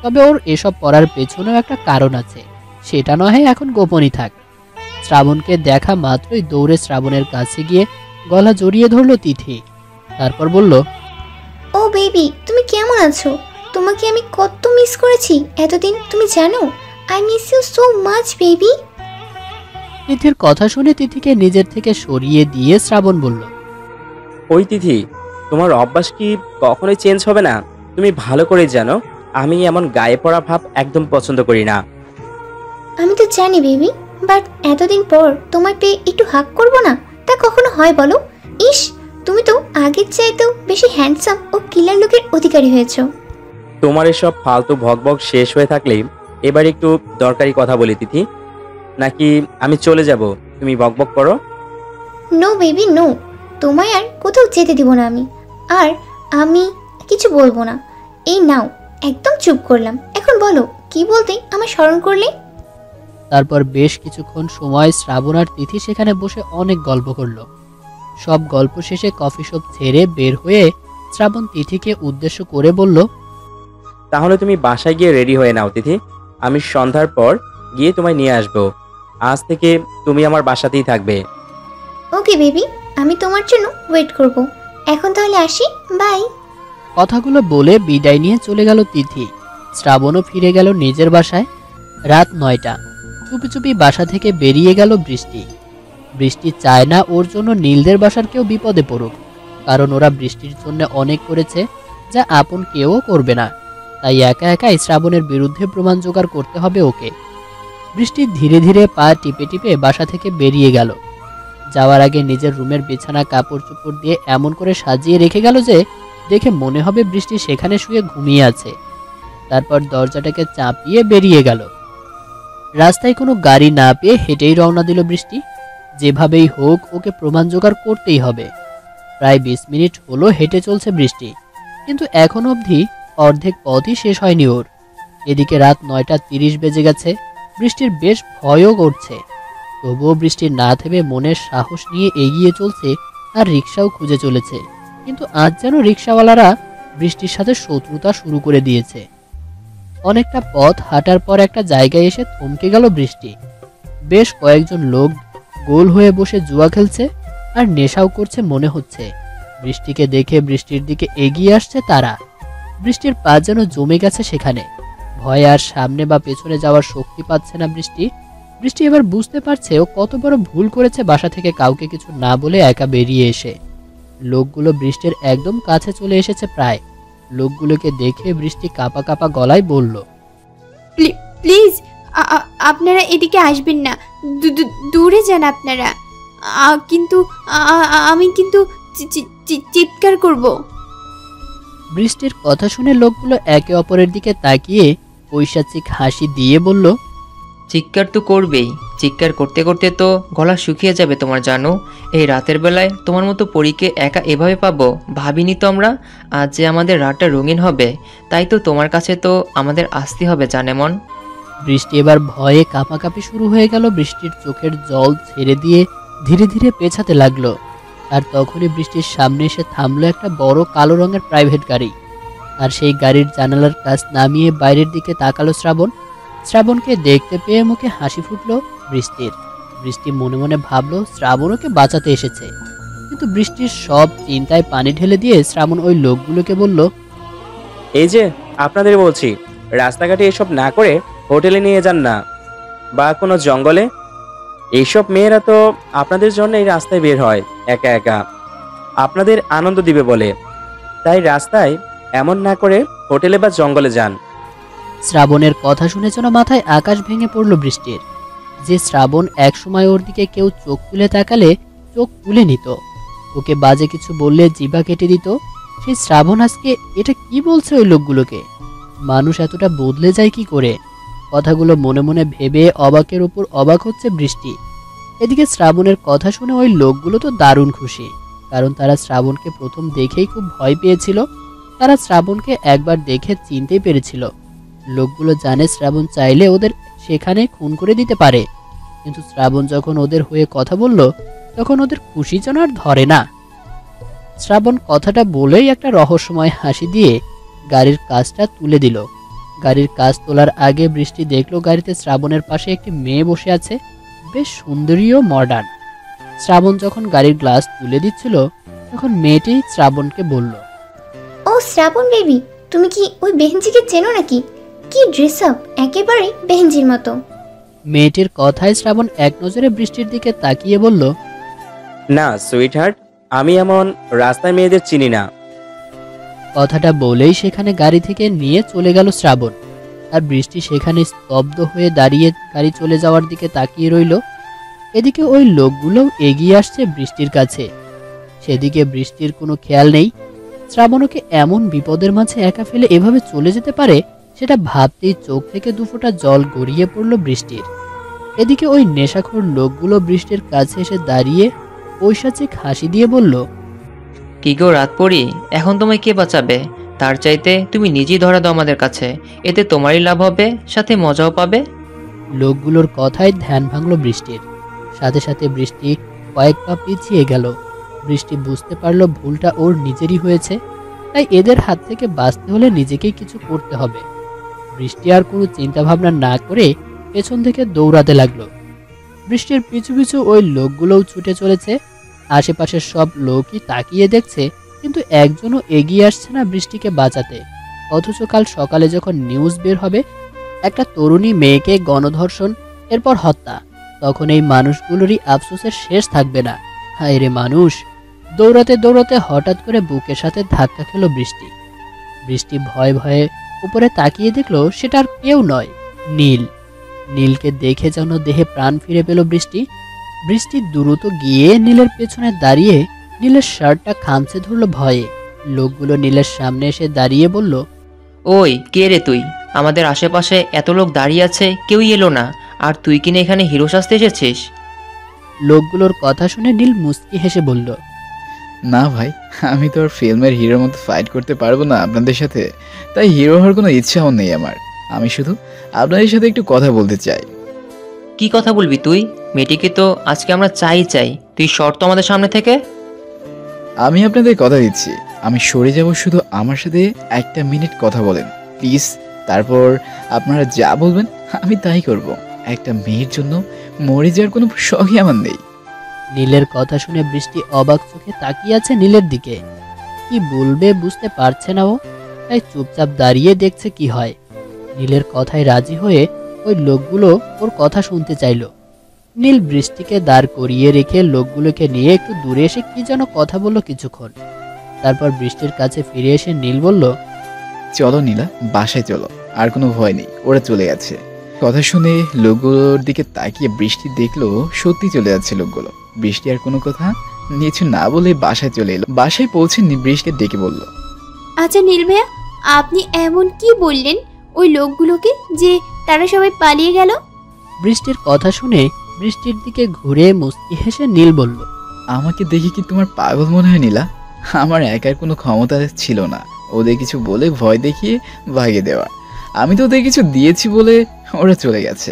তবে ওর এসব পরার পেছনেও একটা কারণ আছে, সেটা নয় এখন গোপনই থাক। শ্রাবণকে দেখা মাত্রই দৌড়ে শ্রাবণের কাছে গিয়ে গলা জড়িয়ে ধরলো তিথি। তারপর বলল, ও বেবি, তুমি কেমন আছো? তোমাকে আমি কত মিস করেছি এতদিন, তুমি জানো? I miss you so much baby. তিথির কথা শুনে তিথিকে নিজের থেকে সরিয়ে দিয়ে শ্রাবণ বলল, ওই তিথি, তোমার অভ্যাস কি কখনোই চেঞ্জ হবে না? তুমি ভালো করে জানো আমি এমন গায়ে পড়া ভাব একদম পছন্দ করি না। আমি তো জানি বেবি, বাট এতদিন পর তোমায় পেয়ে একটু হাক করবো না, তা কখনো হয় বলো? ইস, তুমি তো আগের চাইতেও বেশি হ্যান্ডসাম ও কিলার লুকের অধিকারী হয়েছো। তোমার এসব ফালতু ভকভক শেষ হয়ে থাকলেই এবার একটু দরকারি কথা বলি তিথি, নাকি আমি চলে যাব, তুমি বকবক করো? নো বেবি নো, তোমায় আর কোথাও যেতে দিব না আমি। আর আমি কিছু বলবো না। এই নাও, একদম চুপ করলাম। এখন বলো, কি বলতে আমার স্মরণ করলে? তারপর বেশ কিছুক্ষণ সময় শ্রাবণ আর তিথি সেখানে বসে অনেক গল্প করলো। সব গল্প শেষে কফি শপ ছেড়ে বের হয়ে শ্রাবণ তিথিকে উদ্দেশ্য করে বলল, তাহলে তুমি বাসায় গিয়ে রেডি হয়ে নাও তিথি, আমি সন্ধ্যার পর গিয়ে তোমায় নিয়ে আসবো। আজ থেকে তুমি আমার বাসাতেই থাকবে। ওকে বেবি, আমি তোমার জন্য ওয়েট করব। এখন তাহলে আসি, বাই। কথাগুলো বলে বিদায় নিয়ে চলে গেল তিথি। শ্রাবণও ফিরে গেল নিজের বাসায়। রাত 9টা। চুপি চুপি বাসা থেকে বেরিয়ে গেল বৃষ্টি। বৃষ্টি চায় না ওর জন্য নীলদের বাসার কেউ বিপদে পড়ুক, কারণ ওরা বৃষ্টির জন্য অনেক করেছে যা আপন কেউ করবে না। তাই একা একাই শ্রাবণের বিরুদ্ধে প্রমাণ জোগাড় করতে হবে ওকে। বৃষ্টি ধীরে ধীরে পা টিপে টিপে বাসা থেকে বেরিয়ে গেল। যাওয়ার আগে নিজের রুমের বিছানা কাপড় চোপড় দিয়ে এমন করে সাজিয়ে রেখে গেল যে দেখে মনে হবে বৃষ্টি সেখানে শুয়ে ঘুমিয়ে আছে। তারপর দরজাটাকে চাপিয়ে বেরিয়ে গেল। রাস্তায় কোনো গাড়ি না পেয়ে হেঁটেই রওনা দিল বৃষ্টি। যেভাবেই হোক ওকে প্রমাণ জোগাড় করতেই হবে। প্রায় 20 মিনিট হলো হেঁটে চলছে বৃষ্টি, কিন্তু এখন অবধি অর্ধেক পথই শেষ হয়নি ওর। এদিকে রাত 9:30 বেজে গেছে। বৃষ্টির বেশ ভয়ও করছে। তবুও বৃষ্টি না থেমে মনের সাহস নিয়ে এগিয়ে চলছে আর রিক্সাও খুঁজে চলেছে। কিন্তু আজ যেন রিক্সাওয়ালারা বৃষ্টির সাথে শত্রুতা শুরু করে দিয়েছে। অনেকটা পথ হাঁটার পর একটা জায়গায় এসে থমকে গেল বৃষ্টি। বেশ কয়েকজন লোক গোল হয়ে বসে জুয়া খেলছে আর নেশাও করছে মনে হচ্ছে। বৃষ্টিকে দেখে বৃষ্টির দিকে এগিয়ে আসছে তারা। বৃষ্টির পা যেন জমে গেছে সেখানে। ভয়ে আর সামনে বা পেছনে যাওয়ার শক্তি পাচ্ছে না বৃষ্টি। বৃষ্টি এবার বুঝতে পারছে ও কত বড় ভুল করেছে বাসা থেকে কাউকে কিছু না বলে একা বেরিয়ে এসে। লোকগুলো বৃষ্টির একদম কাছে চলে এসেছে প্রায়। লোকগুলোকে দেখে বৃষ্টি কাঁপা কাঁপা গলায় বলল, প্লিজ আপনারা এদিকে আসবেন না, দূরে যান আপনারা। কিন্তু আমি কিন্তু চিৎকার করব। বৃষ্টির কথা শুনে লোকগুলো একে অপরের দিকে তাকিয়ে পৈশাচিক হাসি দিয়ে বলল, চিৎকার তো করবেই, চিৎকার করতে করতে তো গলা শুকিয়ে যাবে তোমার জানো। এই রাতের বেলায় তোমার মতো পরীকে একা এভাবে পাবো ভাবিনি তো আমরা। আজ যে আমাদের রাতটা রঙিন হবে, তাই তো তোমার কাছে তো আমাদের আসতে হবে জানেমন। বৃষ্টি এবার ভয়ে কাঁপাকাঁপি শুরু হয়ে গেল। বৃষ্টির চোখের জল ছেড়ে দিয়ে ধীরে ধীরে পেছাতে লাগলো। আর তখনই বৃষ্টির সামনে এসে থামলো একটা বড় কালো রঙের প্রাইভেট গাড়ি। আর সেই গাড়ির জানালার কাছ নামিয়ে বাইরের দিকে তাকালো শ্রাবণ। শ্রাবণকে দেখতে পেয়ে মুখে হাসি ফুটলো বৃষ্টির। বৃষ্টি মনে মনে ভাবলো শ্রাবণ ওকে বাঁচাতে এসেছে। কিন্তু বৃষ্টির সব চিন্তায় পানি ঢেলে দিয়ে শ্রাবণ ওই লোকগুলোকে বলল, এই যে আপনাদের বলছি, রাস্তাঘাটে এসব না করে হোটেলে নিয়ে যান না, বা কোনো জঙ্গলে। এইসব মেয়েরা তো আপনাদের জন্য এই রাস্তায় বের হয় একা একা, আপনাদের আনন্দ দিবে বলে। তাই রাস্তায় এমন না করে হোটেলে বা জঙ্গলে যান। শ্রাবণের কথা শুনে যেন মাথায় আকাশ ভেঙে পড়ল বৃষ্টির। যে শ্রাবণ একসময় ওর দিকে কেউ চোখ তুলে তাকালে চোখ তুলে নিত, ওকে বাজে কিছু বললে জিভা কেটে দিত, সেই শ্রাবণ আজকে এটা কি বলছে ওই লোকগুলোকে? মানুষ এতটা বদলে যায় কি করে? কথাগুলো মনে মনে ভেবে অবাকের উপর অবাক হচ্ছে বৃষ্টি। এদিকে শ্রাবণের কথা শুনে ওই লোকগুলো তো দারুণ খুশি, কারণ তারা শ্রাবণকে প্রথম দেখেই খুব ভয় পেয়েছিল। তারা শ্রাবণকে একবার দেখে চিনতেই পেরেছিল। লোকগুলো জানে শ্রাবণ চাইলে ওদের সেখানে খুন করে দিতে পারে, কিন্তু শ্রাবণ যখন ওদের হয়ে কথা বলল তখন ওদের খুশি যেন আর ধরে না। শ্রাবণ কথাটা বলেই একটা রহস্যময় হাসি দিয়ে গাড়ির কাজটা তুলে দিল। গাড়ির কাজ তোলার আগে বৃষ্টি দেখলো গাড়িতে শ্রাবণের পাশে একটি মেয়ে বসে আছে, বেশ সুন্দরী ও মডার্ন। শ্রাবণ যখন গাড়ির গ্লাস তুলে দিচ্ছিল তখন মেয়েটি শ্রাবণকে বলল, ও শ্রাবণ বেবি, তুমি কি ওই বেহেনজিকে চেনো নাকি? কি ড্রেস আপ, একেবারে বেহেনজির মতো। মেয়েটির কথায় শ্রাবণ এক নজরে বৃষ্টির দিকে তাকিয়ে বলল, না সুইট হার্ট, আমি এমন রাস্তায় মেয়েদের চিনি না। কথাটা বলেই সেখানে গাড়ি থেকে নিয়ে চলে গেল শ্রাবণ। আর বৃষ্টি সেখানে স্তব্ধ হয়ে দাঁড়িয়ে গাড়ি চলে যাওয়ার দিকে তাকিয়ে রইল। এদিকে ওই লোকগুলোও এগিয়ে আসছে বৃষ্টির কাছে, সেদিকে বৃষ্টির কোনো খেয়াল নেই। শ্রাবণকে এমন বিপদের মাঝে একা ফেলে এভাবে চলে যেতে পারে সেটা ভাবতেই চোখ থেকে দুফোঁটা জল গড়িয়ে পড়ল বৃষ্টির। এদিকে ওই নেশাখোর লোকগুলো বৃষ্টির কাছে এসে দাঁড়িয়ে পৈশাচিক হাসি দিয়ে বলল, কি গো রাত পড়ি, এখন তোমায় কে বাঁচাবে? তার চাইতে তুমি নিজেই ধরা দাও আমাদের কাছে, এতে তোমারই লাভ হবে, সাথে মজাও পাবে। লোকগুলোর কথায় ধ্যান ভাঙল বৃষ্টির। সাথে সাথে বৃষ্টি কয়েক পা পিছিয়ে গেল। বৃষ্টি বুঝতে পারল ভুলটা ওর নিজেরই হয়েছে, তাই এদের হাত থেকে বাঁচতে হলে নিজেকেই কিছু করতে হবে। বৃষ্টি আর কোনো চিন্তা ভাবনা না করে পেছন থেকে দৌড়াতে লাগলো। বৃষ্টির পিছু পিছু ওই লোকগুলোও ছুটে চলেছে। আশেপাশের সব লোকই তাকিয়ে দেখছে, কিন্তু একজনও এগিয়ে আসছে না বৃষ্টিকে বাঁচাতে। অথচ কাল সকালে যখন নিউজ বের হবে একটা তরুণী মেয়েকে গণধর্ষণ, এরপর হত্যা, তখন এই মানুষগুলোরই আফসোসের শেষ থাকবে না। হায় রে মানুষ! দৌড়াতে দৌড়াতে হঠাৎ করে বুকের সাথে ধাক্কা খেল বৃষ্টি। বৃষ্টি ভয়ে ভয়ে উপরে তাকিয়ে দেখলো সেটা আর কেউ নয়, নীল। নীলকে দেখে যেন দেহে প্রাণ ফিরে পেল বৃষ্টি। বৃষ্টি দ্রুত গিয়ে নীলের পেছনে দাঁড়িয়ে নীলের শার্টটা খামচে ধরলো ভয়ে। লোকগুলো নীলের সামনে এসে দাঁড়িয়ে বলল, ওই কে রে তুই? আমাদের আশেপাশে এত লোক দাঁড়িয়ে আছে, কেউই এলো না, আর তুই কিনা এখানে হিরো সাজতে এসেছিস? লোকগুলোর কথা শুনে নীল মুচকি হেসে বলল, না ভাই, আমি তো আর ফিল্মের হিরোর মতো ফাইট করতে পারবো না আপনাদের সাথে, তাই হিরো হওয়ার কোনো ইচ্ছাও নেই আমার। আমি শুধু আপনাদের সাথে একটু কথা বলতে চাই। কি কথা বলবি তুই? মেয়েটিকে তো আজকে আমরা চাই, তুই শর্ত আমাদের সামনে থেকে। আমি আপনাদের কথা দিচ্ছি, আমি সরে যাব, শুধু আমার সাথে একটা মিনিট কথা বলেন প্লিজ। তারপর আপনারা যা বলবেন আমি তাই করব। একটা মেয়ের জন্য মরে যাওয়ার কোনো শখই আমার নেই। নীলের কথা শুনে বৃষ্টি অবাক চোখে তাকিয়ে আছে নীলের দিকে। কি বলবে বুঝতে পারছে না ও, তাই চুপচাপ দাঁড়িয়ে দেখছে কি হয়। নীলের কথায় রাজি হয়ে ওই লোকগুলো ওর কথা শুনতে চাইল। নীল বৃষ্টিকে দাঁড় করিয়ে রেখে লোকগুলোকে নিয়ে একটু দূরে এসে কি যেন কথা বলল কিছুক্ষণ। তারপর বৃষ্টির কাছে ফিরে এসে নীল বলল, চলো নীলা, বাসায় চলো, আর কোনো ভয় নেই, ওরা চলে গেছে। কথা শুনে লোকগুলোর দিকে তাকিয়ে বৃষ্টি দেখলো সত্যি চলে যাচ্ছে লোকগুলো। বৃষ্টি আর কোনো কথা কিছু না বলে বাসায় চলে এলো। বাসায় পৌঁছে বৃষ্টিকে ডেকে বলল, আচ্ছা নীল ভাইয়া, আপনি এমন কি বললেন ওই লোকগুলোকে যে তারা সবাই পালিয়ে গেল? বৃষ্টির কথা শুনে বৃষ্টির দিকে ঘুরে মুচকি হেসে নীল বলল, আমাকে দেখে কি তোমার পাগল মনে হয় নীলা? আমার একার কোনো ক্ষমতা ছিল না ওদের কিছু বলে ভয় দেখিয়ে ভাগিয়ে দেওয়া। আমি তো ওদের কিছু দিয়েছি বলে ওরা চলে গেছে।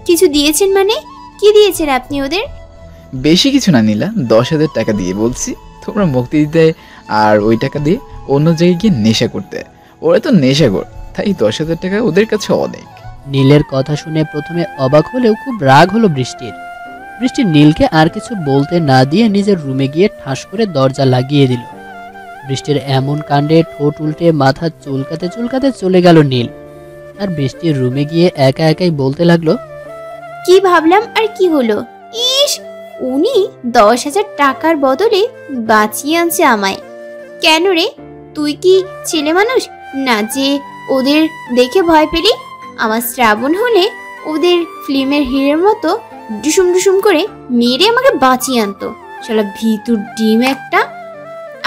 কিছু দিয়েছেন মানে? কি দিয়েছেন আপনি ওদের? বেশি কিছু না নীলা, 10,000 টাকা দিয়ে বলছি তোমরা মুক্তি দিতে, আর ওই টাকা দিয়ে অন্য জায়গায় গিয়ে নেশা করতে। ওরা তো নেশাখোর, তাই 10,000 টাকা ওদের কাছে অনেক। নীলের কথা শুনে প্রথমে অবাক হলেও খুব রাগ হলো বৃষ্টির। বৃষ্টি নীলকে আর কিছু বলতে না দিয়ে নিজের রুমে গিয়ে ঠাস করে দরজা লাগিয়ে দিল। বৃষ্টির এমন কাণ্ডে ঠোঁট উল্টে মাথা চুলকাতে চুলকাতে চলে গেল নীল। আর বৃষ্টির রুমে গিয়ে একা একাই বলতে লাগলো, কি ভাবলাম আর কি হলো? ইস, উনি 10,000 টাকার বদলে বাঁচিয়ে আনছে আমায়। কেন রে, তুই কি ছেলে মানুষ না যে ওদের দেখে ভয় পেলি? আমার শ্রাবণ হলে ওদের ফিল্মের হিরোর মতো ডুসুম ডুসুম করে মেরে আমাকে বাঁচিয়ে আনতো। শালা ভিতুর ডিম একটা।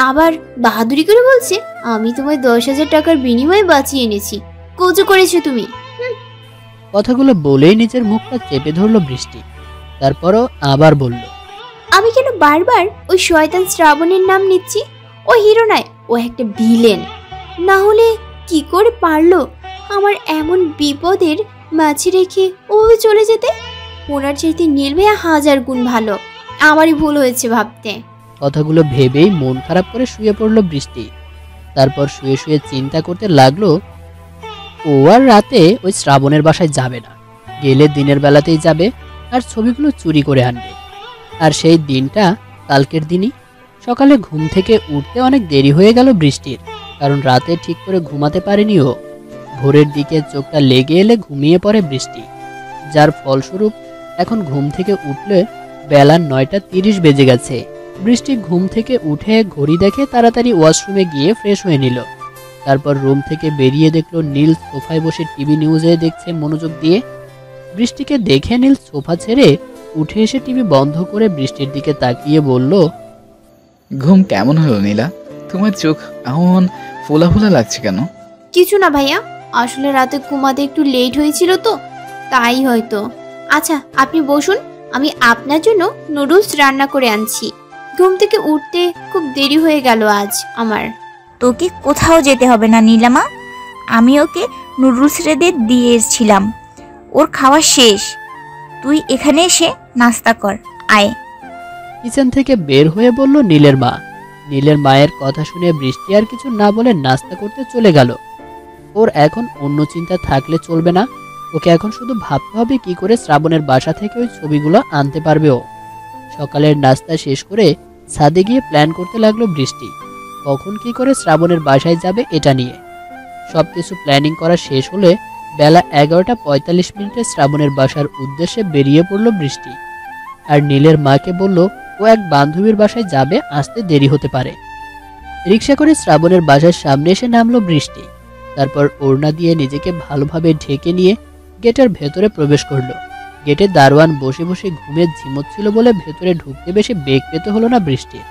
আবার বাহাদুরি করে বলছে আমি তোমায় 10,000 টাকার বিনিময়ে বাঁচিয়ে এনেছি। কচু করেছো তুমি। কথাগুলো বলেই নিজের মুখটা চেপে ধরলো বৃষ্টি। তারপরও আবার বলল, আমি কেন বারবার ওই শয়তান শ্রাবণের নাম নিচ্ছি? ও হিরো নয়, ও একটা ভিলেন। না হলে কি করে পারলো আমার এমন বিপদের মাঝে রেখে ওভাবে চলে যেতে? ওনার চাইতে নীল ভাইয়া 1000 গুণ ভালো। আমারই ভুল হয়েছে ভাবতে। কথাগুলো ভেবেই মন খারাপ করে শুয়ে পড়ল বৃষ্টি। তারপর শুয়ে শুয়ে চিন্তা করতে লাগলো, ও আর রাতে ওই শ্রাবণের বাসায় যাবে না, গেলে দিনের বেলাতেই যাবে আর ছবিগুলো চুরি করে আনবে। আর সেই দিনটা কালকের দিনই। সকালে ঘুম থেকে উঠতে অনেক দেরি হয়ে গেল বৃষ্টির, কারণ রাতে ঠিক করে ঘুমাতে পারেনি ও। ভোরের দিকে চোখটা লেগে এলে ঘুমিয়ে পড়ে বৃষ্টি, যার ফলস্বরূপ এখন ঘুম থেকে উঠলে বেলা 9:30 বেজে গেছে। বৃষ্টি ঘুম থেকে উঠে ঘড়ি দেখে তাড়াতাড়ি ওয়াশরুমে গিয়ে ফ্রেশ হয়ে নিল। তারপর রুম থেকে বেরিয়ে দেখলো নীল সোফায় বসে টিভি নিউজে দেখছে মনোযোগ দিয়ে। বৃষ্টিকে দেখে নীল সোফা ছেড়ে উঠে এসে টিভি বন্ধ করে বৃষ্টির দিকে তাকিয়ে বলল, ঘুম কেমন হলো নীলা? তোমার চোখ এমন ফোলা ফোলা লাগছে কেন? কিছু না ভাইয়া, আসলে রাতে ঘুমাতে একটু লেট হয়েছিল তো, তাই হয়তো। আচ্ছা আপনি বসুন, আমি আপনার জন্য নুডলস রান্না করে আনছি। ঘুম থেকে উঠতে খুব দেরি হয়ে গেল আজ আমার। তোকে কোথাও যেতে হবে না নীলামা, আমি ওকে নুডলস রেঁধে দিয়েছিলাম, ওর খাওয়া শেষ। তুই এখানে এসে নাস্তা কর, আয়। কিচেন থেকে বের হয়ে বলল নীলের মা। নীলের মায়ের কথা শুনে বৃষ্টি আর কিছু না বলে নাস্তা করতে চলে গেল। ওর এখন অন্য চিন্তা থাকলে চলবে না, ওকে এখন শুধু ভাবতে হবে কি করে শ্রাবণের বাসা থেকে ওই ছবিগুলো আনতে পারবে ও। সকালের নাস্তা শেষ করে ছাদে গিয়ে প্ল্যান করতে লাগলো বৃষ্টি, কখন কি করে শ্রাবণের বাসায় যাবে এটা নিয়ে। সবকিছু প্ল্যানিং করা শেষ হলে বেলা 11:45 শ্রাবণের বাসার উদ্দেশ্যে বেরিয়ে পড়ল বৃষ্টি। আর নীলের মাকে বলল ও এক বান্ধবীর বাসায় যাবে, আসতে দেরি হতে পারে। রিক্সা করে শ্রাবণের বাসার সামনে এসে নামলো বৃষ্টি। তারপর ওড়না দিয়ে নিজেকে ভালোভাবে ঢেকে নিয়ে গেটের ভেতরে প্রবেশ করলো। গেটে দারোয়ান বসে বসে ঘুমে ঝিমোচ্ছিল বলে ভেতরে ঢুকতে বেশি বেগ পেতে হলো না বৃষ্টির।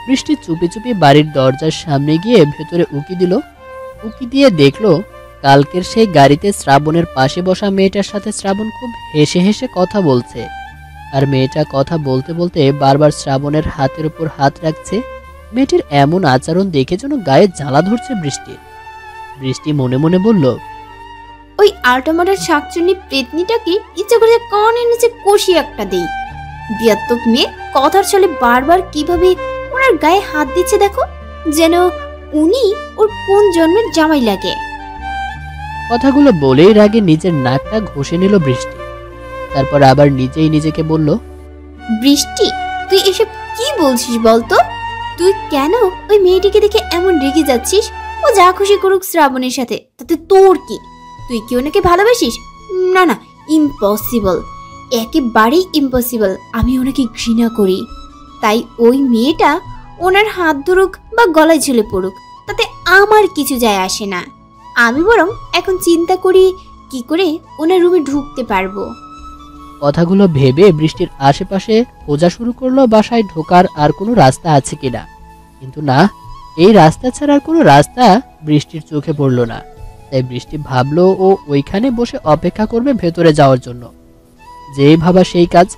বৃষ্টি চুপি চুপি বাড়ির দরজার সামনে গিয়ে ভেতরে উকি দিল। উকি দিয়ে দেখলো কালকের সেই গাড়িতে শ্রাবণের পাশে বসা মেয়েটার সাথে শ্রাবণ খুব হেসে হেসে কথা বলছে। আর মেয়েটা কথা বলতে বলতে বারবার শ্রাবণের হাতের উপর হাত রাখছে। মেয়েটির এমন আচরণ দেখে যেন গায়ে জ্বালা ধরছে বৃষ্টির। বৃষ্টি মনে মনে বলল, ওই আলটামাটার শাকচুন্নি পেতনিটাকে ইচ্ছে করে কানের নিচে কষি একটা দেই। বিয়াত্তক মেয়ে কথার ছলে বারবার কিভাবে ওনার গায়ে হাত দিচ্ছে দেখো, যেন উনি ওর কোন জন্মের জামাই লাগে। কথাগুলো বলেই রাগে নিজের নাকটা ঘষে নিল বৃষ্টি। তারপর আবার নিজেই নিজেকে বলল, বৃষ্টি তুই এসব কি বলছিস বলতো? তুই কেন ওই মেয়েটিকে দেখে এমন রেগে যাচ্ছিস? ও যা খুশি করুক শ্রাবণের সাথে, তাতে তোর কি? তুই কি ওনাকে ভালোবাসিস? না না, ইম্পসিবল, একেবারেই ইম্পসিবল। আমি ওনাকে ঘৃণা করি। তাই ওই মেয়েটা ওনার হাত ধরুক বা গলায় ঝুলে পড়ুক, তাতে আমার কিছু যায় আসে না। আমি বরং এখন চিন্তা করি কি করে ওনার রুমে ঢুকতে পারবো। কথাগুলো ভেবে বৃষ্টির আশেপাশে খোঁজা শুরু করলো বাসায় ঢোকার আর কোনো রাস্তা আছে কিনা। কিন্তু না, এই রাস্তা ছাড়া আর কোনো রাস্তা বৃষ্টির চোখে পড়লো না। তাই বৃষ্টি ভাবলো ও ওইখানে বসে অপেক্ষা করবে ভেতরে যাওয়ার জন্য। যেই ভাবা সেই কাজ।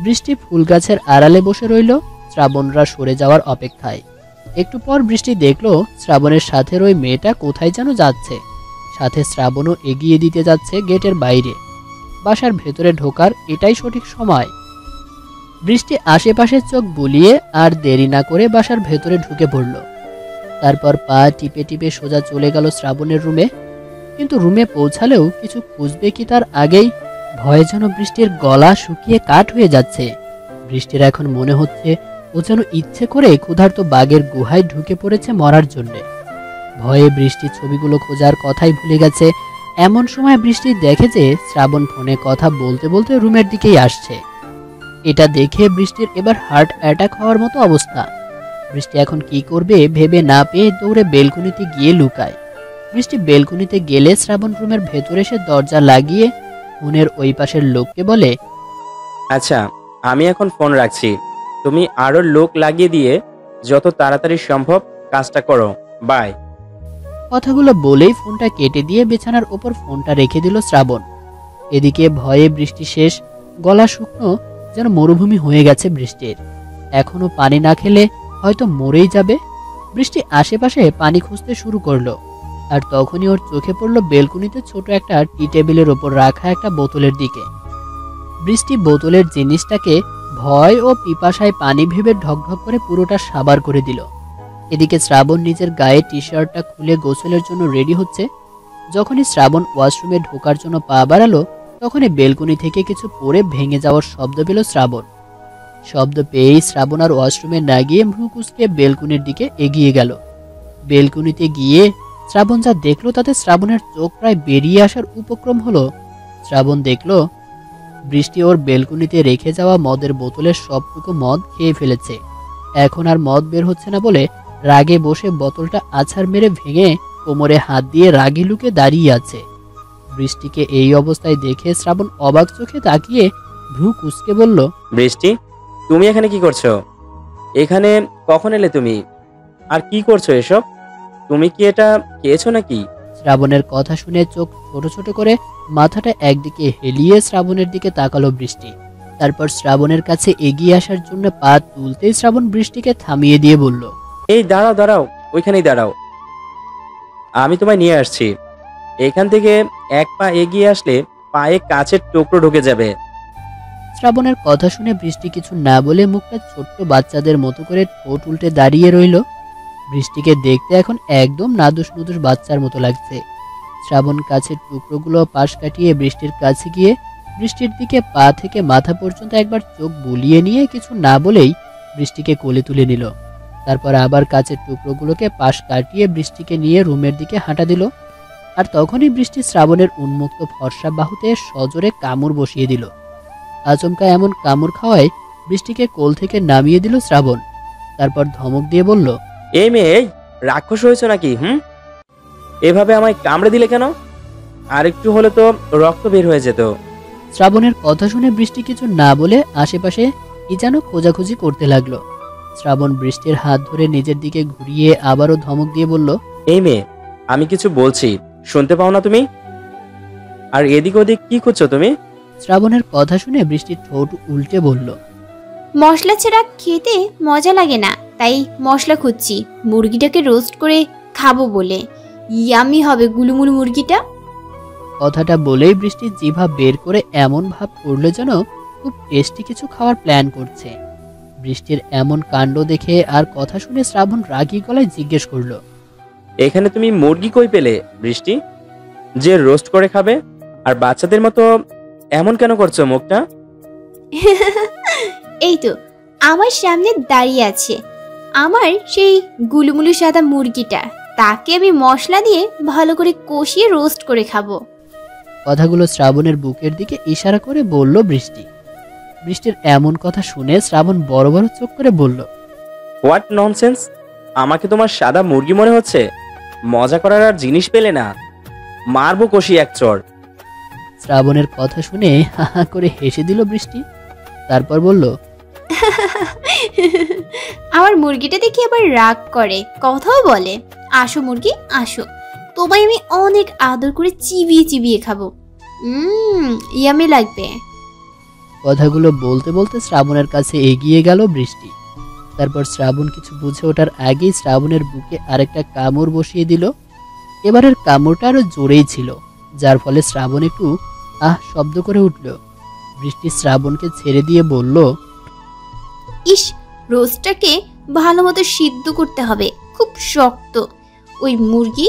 বৃষ্টি ফুল গাছের আড়ালে বসে রইল শ্রাবণরা সরে যাওয়ার অপেক্ষায়। একটু পর বৃষ্টি দেখলো শ্রাবণের সাথে ওই মেয়েটা কোথায় যেন যাচ্ছে। সাথে শ্রাবণও এগিয়ে দিতে যাচ্ছে গেটের বাইরে। বাসার ভেতরে ঢোকার এটাই সঠিক সময়। বৃষ্টি আশেপাশে চোখ বুলিয়ে আর দেরি না করে বাসার ভেতরে ঢুকে পড়ল। তারপর পা টিপে টিপে সোজা চলে গেল শ্রাবণের রুমে। কিন্তু রুমে পৌঁছালেও কিছু খুঁজবে কি তার আগেই ভয়ে যেন বৃষ্টির গলা শুকিয়ে কাঠ হয়ে যাচ্ছে। বৃষ্টির এখন মনে হচ্ছে ও যেন ইচ্ছে করে ক্ষুধার্ত বাঘের গুহায় ঢুকে পড়েছে মরার জন্যে। ভয়ে বৃষ্টি ছবিগুলো খোঁজার কথাই ভুলে গেছে। এমন সময় বৃষ্টি দেখে যে শ্রাবণ ফোনে কথা বলতে বলতে রুমের দিকেই আসছে। এটা দেখে বৃষ্টির এবার হার্ট অ্যাটাক হওয়ার মতো অবস্থা। বৃষ্টি এখন কি করবে ভেবে না পেয়ে দৌড়ে বেলকনিতে গিয়ে লুকায়। বৃষ্টি বেলকনিতে গেলে শ্রাবণ রুমের ভেতরে এসে দরজা লাগিয়ে ফোনের ওই পাশের লোককে বলে, আচ্ছা আমি এখন ফোন রাখছি, তুমি আরো লোক লাগিয়ে দিয়ে যত তাড়াতাড়ি সম্ভব কাজটা করো। বাই। কথাগুলো বলেই ফোনটা কেটে দিয়ে বিছানার ওপর ফোনটা রেখে দিল শ্রাবণ। এদিকে ভয়ে বৃষ্টি শেষ, গলা শুকনো, যেন মরুভূমি হয়ে গেছে বৃষ্টির। এখনো পানি না খেলে হয়তো মরেই যাবে। বৃষ্টি আশেপাশে পানি খুঁজতে শুরু করলো, আর তখনই ওর চোখে পড়ল বেলকুনিতে ছোট একটা টি টেবিলের ওপর রাখা একটা বোতলের দিকে। বৃষ্টি বোতলের জিনিসটাকে ভয় ও পিপাসায় পানি ভেবে ঢকঢক করে পুরোটা সাবার করে দিল। এদিকে শ্রাবণ নিজের গায়ে টি শার্টটা খুলে গোসলের জন্য রেডি হচ্ছে। যখনই শ্রাবণ ওয়াশরুমে ঢোকার জন্য পা বাড়ালো, তখনই বেলকুনি থেকে কিছু পড়ে ভেঙে যাওয়ার শব্দ পেল শ্রাবণ। শব্দ পেয়েই শ্রাবণ আর ওয়াশরুমে না গিয়ে ভ্রু কুঁচকে বেলকুনির দিকে এগিয়ে গেল। বেলকুনিতে গিয়ে শ্রাবণ যা দেখলো তাতে শ্রাবণের চোখ প্রায় বেরিয়ে আসার উপক্রম হলো। শ্রাবণ দেখলো বৃষ্টি ওর বেলকুনিতে রেখে যাওয়া মদের বোতলের সবটুকু মদ খেয়ে ফেলেছে। এখন আর মদ বের হচ্ছে না বলে রাগে বসে বোতলটা আছাড় মেরে ভেঙে কোমরে হাত দিয়ে রাগে লুকে দাঁড়িয়ে আছে। বৃষ্টিকে এই অবস্থায় দেখে শ্রাবণ অবাক চোখে তাকিয়ে ভ্রু কুঁচকে বলল, বৃষ্টি, তুমি এখানে কি করছো? এখানে কখন এলে তুমি? আর কি করছো এসব? তুমি কি এটা খেয়েছো নাকি? শ্রাবণের কথা শুনে চোখ ছোট ছোট করে মাথাটা একদিকে হেলিয়ে শ্রাবণের দিকে তাকালো বৃষ্টি। তারপর শ্রাবণের কাছে এগিয়ে আসার জন্য পা তুলতেই শ্রাবণ বৃষ্টিকে থামিয়ে দিয়ে বলল, এই দাঁড়াও দাঁড়াও, ওইখানেই দাঁড়াও, আমি তোমায় নিয়ে আসছি। এখান থেকে এক পা এগিয়ে আসলে পায়ে কাচের টুকরো ঢুকে যাবে। শ্রাবণের কথা শুনে বৃষ্টি কিছু না বলে মুখটা ছোট্ট বাচ্চাদের মতো করে ঠোঁট উল্টে দাঁড়িয়ে রইল। বৃষ্টিকে দেখতে এখন একদম নাদুস নুদুস বাচ্চার মতো লাগছে। শ্রাবণ কাছের টুকরোগুলো পাশ কাটিয়ে বৃষ্টির কাছে গিয়ে বৃষ্টির দিকে পা থেকে মাথা পর্যন্ত একবার চোখ বুলিয়ে নিয়ে কিছু না বলেই বৃষ্টিকে কোলে তুলে নিল। তারপর আবার কাছের টুকরোগুলোকে পাশ কাটিয়ে বৃষ্টিকে নিয়ে রুমের দিকে হাঁটা দিল। আর তখনই বৃষ্টি শ্রাবণের উন্মুক্ত ফর্সা বাহুতে সজোরে কামড় বসিয়ে দিল। আচমকা এমন কামড় খাওয়ায় বৃষ্টিকে কোল থেকে নামিয়ে দিল শ্রাবণ। তারপর ধমক দিয়ে বলল, এই মেয়ে, এই রাক্ষস হয়েছে নাকি? এভাবে আমায় কামড়ে দিলে কেন? আর একটু হলে তো রক্ত বের হয়ে যেত। শ্রাবণের কথা শুনে বৃষ্টি কিছু না বলে আশেপাশে কি যেন খোঁজাখুঁজি করতে লাগলো। শ্রাবণ বৃষ্টির হাত ধরে নিজের দিকে ঘুরিয়ে আবারও ধমক দিয়ে বলল, এই মেয়ে, আমি কিছু বলছি, শুনতে পাও না তুমি? আর এদিক ওদিক কি করছো তুমি? শ্রাবণের কথা শুনে বৃষ্টির ঠোঁট উল্টে বলল, মশলা ছাড়া খেতে মজা লাগে না, তাই মশলা খুঁজছি মুরগিটাকে রোস্ট করে খাবো বলে। ইয়ামি হবে গুলুমুলু মুরগিটা। কথাটা বলেই বৃষ্টি জিভা বের করে এমন ভাব করলো যেন খুব টেস্টি কিছু খাওয়ার প্ল্যান করছে। বৃষ্টির এমন কাণ্ড দেখে আর কথা শুনে শ্রাবণ রাগী গলায় জিজ্ঞেস করলো, এখানে তুমি মুরগি কই পেলে বৃষ্টি, যে রোস্ট করে খাবে? আর বাচ্চাদের মতো এমন কেন করছো মুখটা? এই তো আমার সামনে দাঁড়িয়ে আছে আমার সেই গুলুমুলু সাদা মুরগিটা, তাকে আমি মশলা দিয়ে ভালো করে কষিয়ে রোস্ট করে খাবো। কথাগুলো শ্রাবণের বুকের দিকে ইশারা করে বলল বৃষ্টি। বৃষ্টির এমন কথা শুনে শ্রাবণ বড় বড় চোখ করে বলল, হোয়াট ননসেন্স! আমাকে তোমার সাদা মুরগি মনে হচ্ছে? মজা করার আর জিনিস পেলে না, মারবো কষি এক চড়। শ্রাবণের কথা শুনে হা হা করে হেসে দিল বৃষ্টি। তারপর বলল, আমার মুরগিটা দেখে আবার রাগ করে, কথাও বলে। আসো মুরগি আসো, তোমায় আমি অনেক আদর করে চিবিয়ে চিবিয়ে খাবো। ইয়ামি লাগবে। কথাগুলো বলতে বলতে শ্রাবণের কাছে এগিয়ে গেল বৃষ্টি। তারপর শ্রাবণ কিছু বুঝে ওঠার আগেই শ্রাবণের বুকে আরেকটা কামড় বসিয়ে দিল। এবারের কামড়টা আরো জোরেই ছিল, যার ফলে শ্রাবণ একটু আহ শব্দ করে উঠল। বৃষ্টি শ্রাবণকে ছেড়ে দিয়ে বলল, ইস, রোস্টটাকে ভালো মতো সিদ্ধ করতে হবে, খুব শক্ত। ওই মুরগি,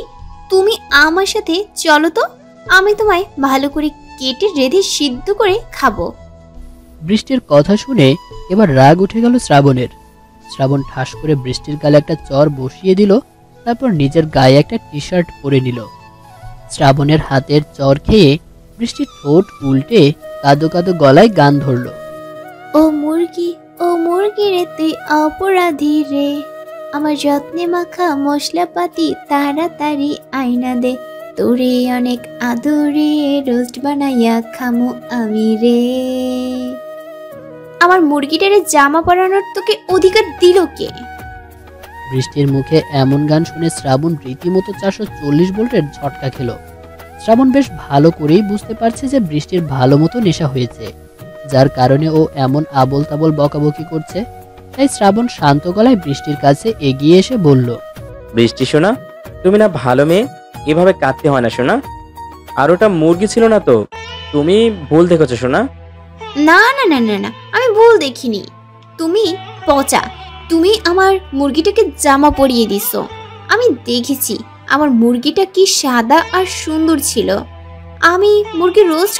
তুমি আমার সাথে চলো তো, আমি তোমায় ভালো করে কেটে রেঁধে সিদ্ধ করে খাবো। বৃষ্টির কথা শুনে এবার রাগ উঠে গেল শ্রাবণের। শ্রাবণ ঠাস করে বৃষ্টির গালে একটা চর বসিয়ে দিল। তারপর নিজের গায়ে একটা টি শার্ট পরে নিল। শ্রাবণের হাতের চর খেয়ে বৃষ্টির ঠোঁট উল্টে কাঁদো কাঁদো গলায় গান ধরল, ও মুরগি রে তুই অপরাধী রে, আমার যত্নে মাখা মশলাপাতি তাড়াতাড়ি আয়না দে, তোরে অনেক আদরে রোস্ট বানাইয়া খামু আমি রে। আমার মুরগিটারে জামা পরানোর তোকে অধিকার দিল কে? বৃষ্টির মুখে এমন গান শুনে শ্রাবণ রীতিমতো 440 ভোল্টের ঝটকা খেল। শ্রাবণ বেশ ভালো করেই বুঝতে পারছে যে বৃষ্টির ভালো মতো নেশা হয়েছে, যার কারণে ও এমন আবল তাবল বকাবকি করছে। তাই শ্রাবণ শান্ত গলায় বৃষ্টির কাছে এগিয়ে এসে বলল, বৃষ্টি শোনা, তুমি না ভালো মেয়ে, এভাবে কাঁদতে হয় না শোনা। আর ওটা মুরগি ছিল না তো, তুমি ভুল দেখেছো শোনা। না না না না না, আমি ভুল দেখিনি। তুমি পচা, তুমি আমার মুরগিটাকে জামা পরিয়ে দিছো। আমি দেখেছি আমার মুরগিটা কি সাদা আর সুন্দর ছিল। আমি মুরগির রোস্ট